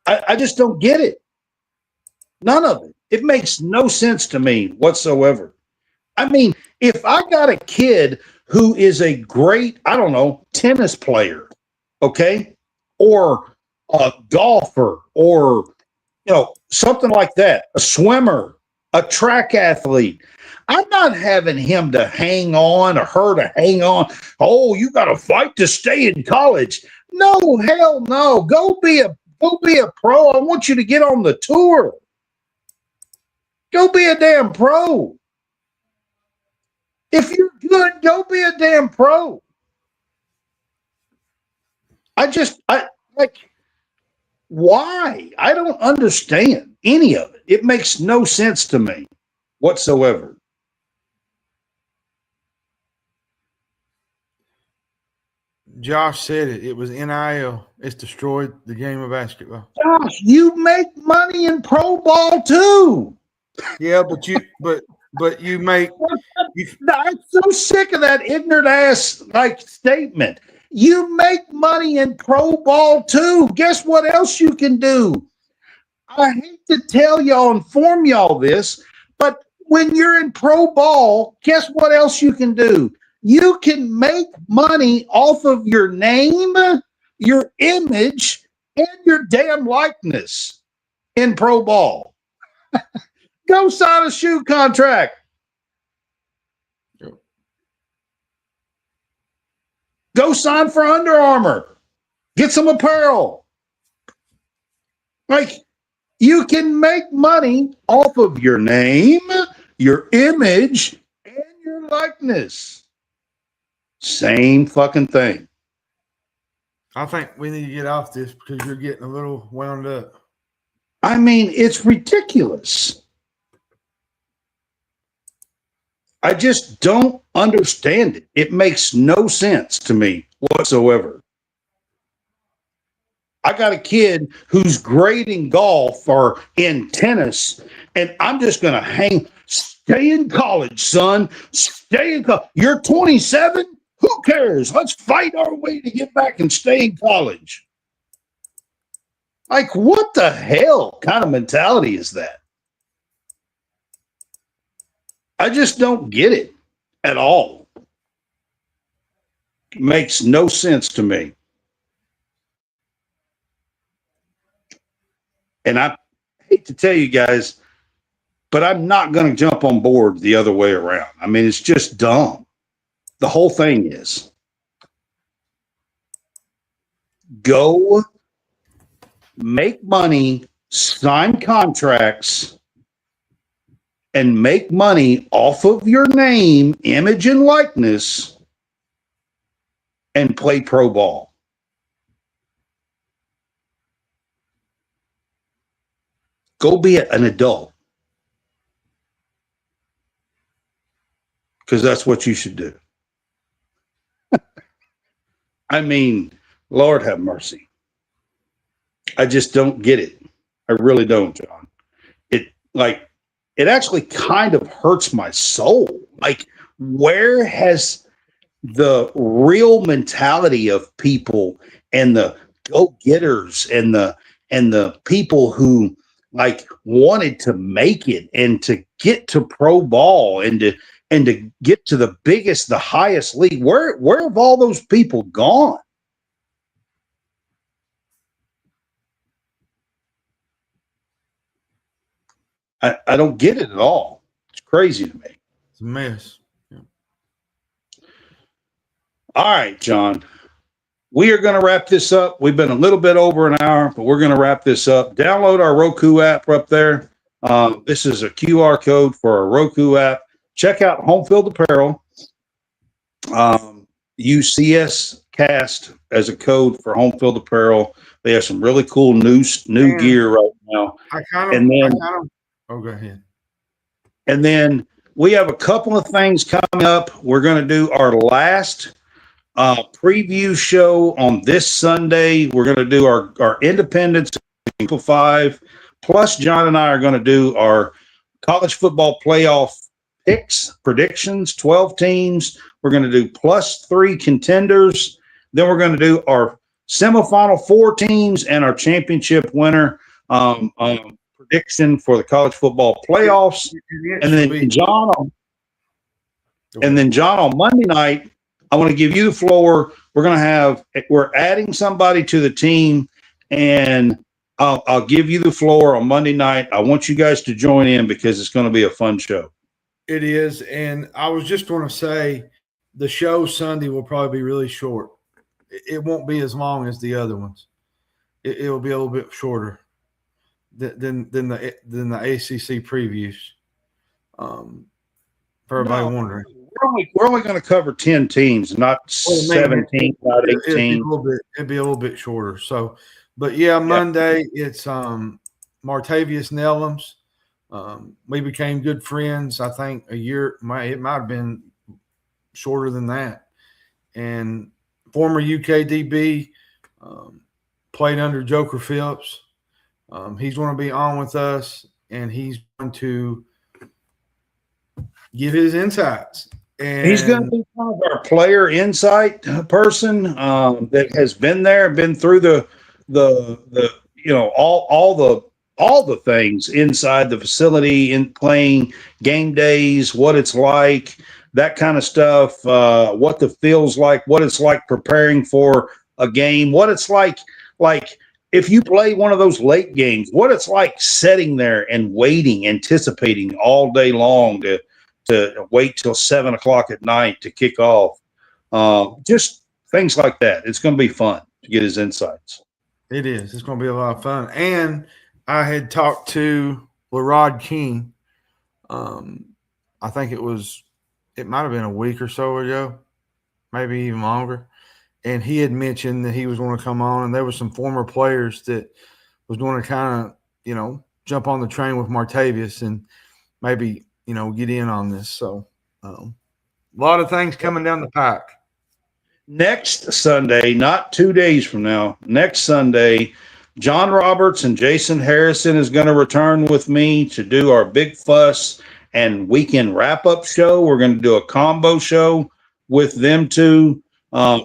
I just don't get it. None of it. It makes no sense to me whatsoever. I mean, if I got a kid who is a great, I don't know, tennis player, okay, or a golfer, or something like that, a swimmer, a track athlete, I'm not having him to hang on or her to hang on. Oh, you got to fight to stay in college. No, hell no. Go be a pro. I want you to get on the tour. Go be a damn pro. If you're good, go be a damn pro. Why? I don't understand any of it. It makes no sense to me Josh said it. It was NIL. It's destroyed the game of basketball. Gosh, you make money in pro ball too. Yeah, but you make I'm so sick of that ignorant ass statement. You make money in pro ball too. Guess what else you can do? I hate to tell y'all, inform y'all this, but when you're in pro ball, guess what else you can do? You can make money off of your name, your image, and your damn likeness in pro ball. Go sign a shoe contract. Go sign for Under Armour. Get some apparel. You can make money off of your name, your image, and your likeness. Same fucking thing. I think we need to get off this because you're getting a little wound up. I mean, it's ridiculous. I just don't understand it. It makes no sense to me whatsoever. I got a kid who's great in golf or in tennis, and I'm just going to stay in college, son. Stay in college. You're 27? Who cares? Let's fight our way to get back and stay in college. What the hell kind of mentality is that? I just don't get it at all. It makes no sense to me. And I hate to tell you guys, but I'm not going to jump on board the other way around. I mean, it's just dumb. The whole thing is. Go make money, sign contracts, and make money off of your name, image, and likeness, and play pro ball. Go be an adult. Because that's what you should do. I mean, Lord have mercy. I just don't get it. I really don't, John. It actually kind of hurts my soul. Where has the real mentality of people and the go-getters and the people who wanted to make it and to get to pro ball and to get to the biggest, the highest league, where have all those people gone? I don't get it at all. It's crazy to me. It's a mess. Yeah. All right, John. We are going to wrap this up. We've been a little bit over an hour, but we're going to wrap this up. Download our Roku app up there. This is a QR code for our Roku app. Check out Home Field Apparel. Use SportsCast as a code for Home Field Apparel. They have some really cool new gear right now. Oh, go ahead. And then we have a couple of things coming up. We're going to do our last preview show on this Sunday. We're going to do our Independence 5. Plus, John and I are going to do our college football playoff picks, predictions, 12 teams. We're going to do +3 contenders. Then we're going to do our semifinal 4 teams and our championship winner prediction for the college football playoffs. And then John on Monday night, I want to give you the floor. We're adding somebody to the team, and I'll give you the floor on Monday night. I want you guys to join in because it's going to be a fun show. It is, and I was just going to say the show Sunday will probably be really short. It won't be as long as the other ones. It will be a little bit shorter than the ACC previews. For everybody wondering, we're only going to cover 10 teams, not 17, not 18. It'd be a little bit shorter. So, but yeah, Monday it's Martavius Nellums. We became good friends. I think it might have been shorter than that. And former UKDB, played under Joker Phillips. He's going to be on with us, and he's going to give his insights. And he's going to be one of our player insight person that has been there, been through the all the things inside the facility, in playing game days, what it's like, that kind of stuff, what the feels like, what it's like preparing for a game, what it's like if you play one of those late games, what it's like sitting there and waiting, anticipating all day long to wait till 7 o'clock at night to kick off. Just things like that. It's going to be fun to get his insights. It is. It's going to be a lot of fun. And I had talked to LaRod King. I think it might have been a week or so ago, maybe even longer. And he had mentioned that he was going to come on, and there were some former players that was going to kind of, jump on the train with Martavius and maybe, get in on this. So a lot of things coming down the pike. Next Sunday, not 2 days from now, next Sunday, John Roberts and Jason Harrison is going to return with me to do our Big Fuss and weekend wrap-up show. We're going to do a combo show with them two.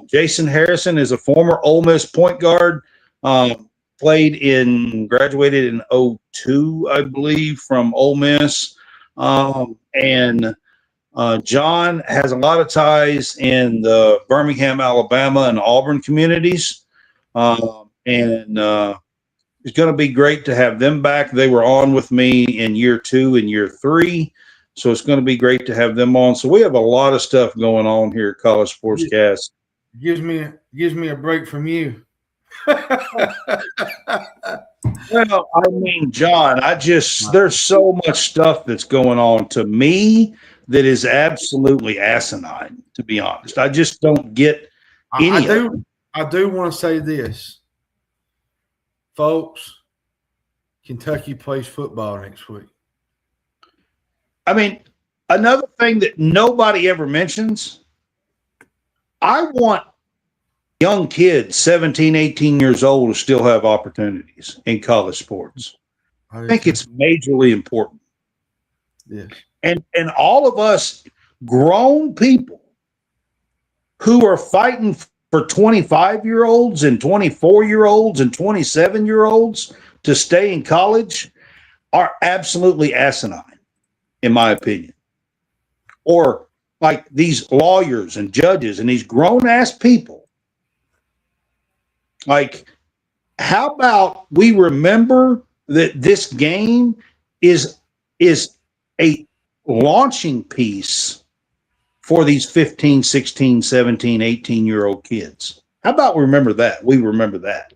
Jason Harrison is a former Ole Miss point guard, graduated in 2002, I believe, from Ole Miss. And John has a lot of ties in the Birmingham, Alabama, and Auburn communities. And it's going to be great to have them back. They were on with me in year 2 and year 3. So it's going to be great to have them on. So we have a lot of stuff going on here at College SportsCast. Gives me a break from you. Well, I mean, John, there's so much stuff that's going on to me that is absolutely asinine, to be honest. I just don't get any of it. I do want to say this. Folks, Kentucky plays football next week. I mean, another thing that nobody ever mentions, I want young kids, 17, 18 years old, to still have opportunities in college sports. I think it's majorly important. Yes. And all of us grown people who are fighting for 25-year-olds and 24-year-olds and 27-year-olds to stay in college are absolutely asinine, in my opinion. Or like these lawyers and judges and these grown-ass people. Like, how about we remember that this game is a launching piece for these 15, 16, 17, 18-year-old kids? How about we remember that? We remember that.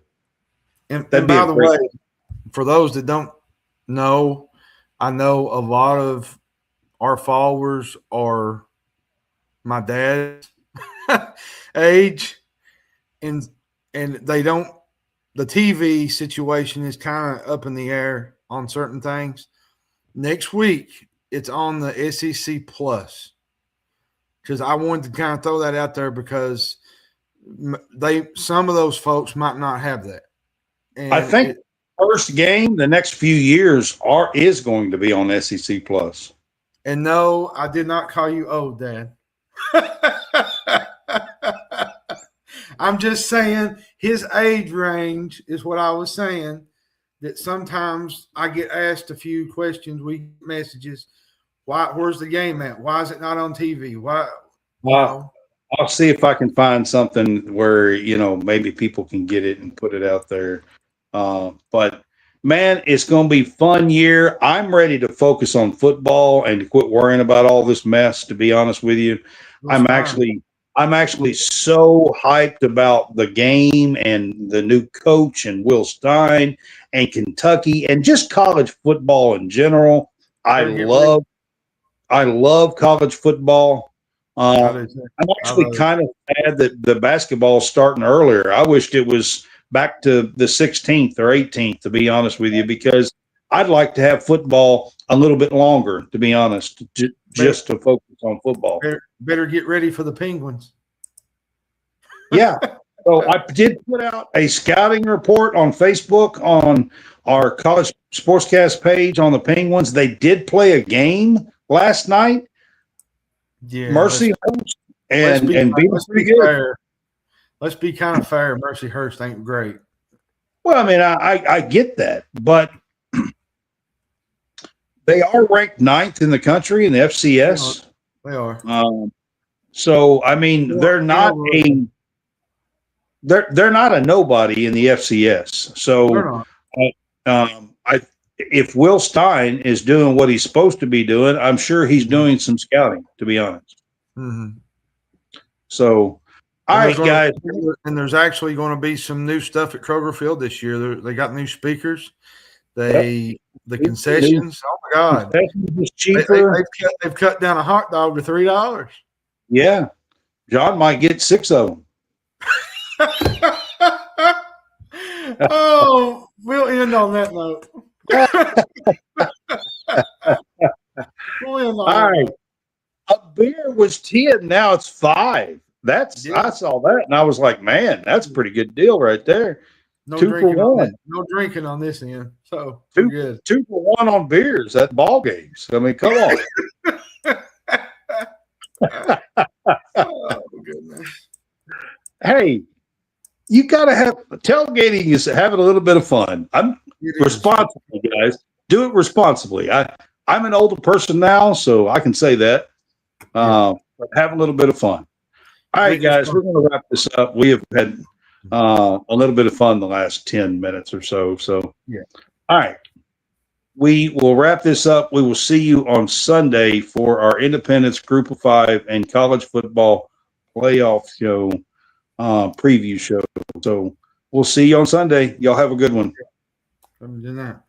And by the way, for those that don't know, I know a lot of our followers are my dad's age, and they don't – the TV situation is kind of up in the air on certain things. Next week, it's on the SEC Plus, because I wanted to kind of throw that out there because some of those folks might not have that. And I think first game the next few years is going to be on SEC Plus. And no, I did not call you old, Dad. I'm just saying his age range is what I was saying, that sometimes I get asked a few questions, we get messages. Where's the game at? Why is it not on TV? Why? Well, I'll see if I can find something where, maybe people can get it and put it out there. But man, it's going to be a fun year. I'm ready to focus on football and to quit worrying about all this mess, to be honest with you. I'm actually so hyped about the game and the new coach and Will Stein and Kentucky and just college football in general. I love college football. I'm actually kind of sad that the basketball is starting earlier. I wished it was back to the 16th or 18th, to be honest with you, because I'd like to have football a little bit longer, to be honest, just to focus on football. Better get ready for the Penguins. Yeah. So I did put out a scouting report on Facebook on our college sportscast page on the Penguins. They did play a game last night. Yeah, Mercy Hurst and beat them let's pretty be good. fair. Let's be kind of fair. Mercy Hurst ain't great. Well, I mean, I get that, but they are ranked 9th in the country in the FCS. They are. So I mean, they're not a nobody in the FCS. So if Will Stein is doing what he's supposed to be doing, I'm sure he's doing some scouting, to be honest. Mm-hmm. So, all right, guys. And there's actually going to be some new stuff at Kroger Field this year. They got new speakers. The concessions. Oh my God, concessions cheaper. They've cut down a hot dog to $3. Yeah, John might get 6 of them. Oh, we'll end on that note. All right. A beer was 10, now it's 5. I saw that and I was like, man, that's a pretty good deal right there. No 2 for 1. No drinking on this end. So 2 good. 2 for 1 on beers at ball games. I mean, come on. Oh goodness. Hey, you gotta have tailgating is having a little bit of fun. I'm responsible, guys. Do it responsibly. I'm an older person now, so I can say that. But have a little bit of fun. All right, guys, we're going to wrap this up. We have had a little bit of fun the last 10 minutes or so. So, yeah. All right. We will wrap this up. We will see you on Sunday for our Independence Group of 5 and college football playoff show, preview show. So we'll see you on Sunday. Y'all have a good one. I'm doing that.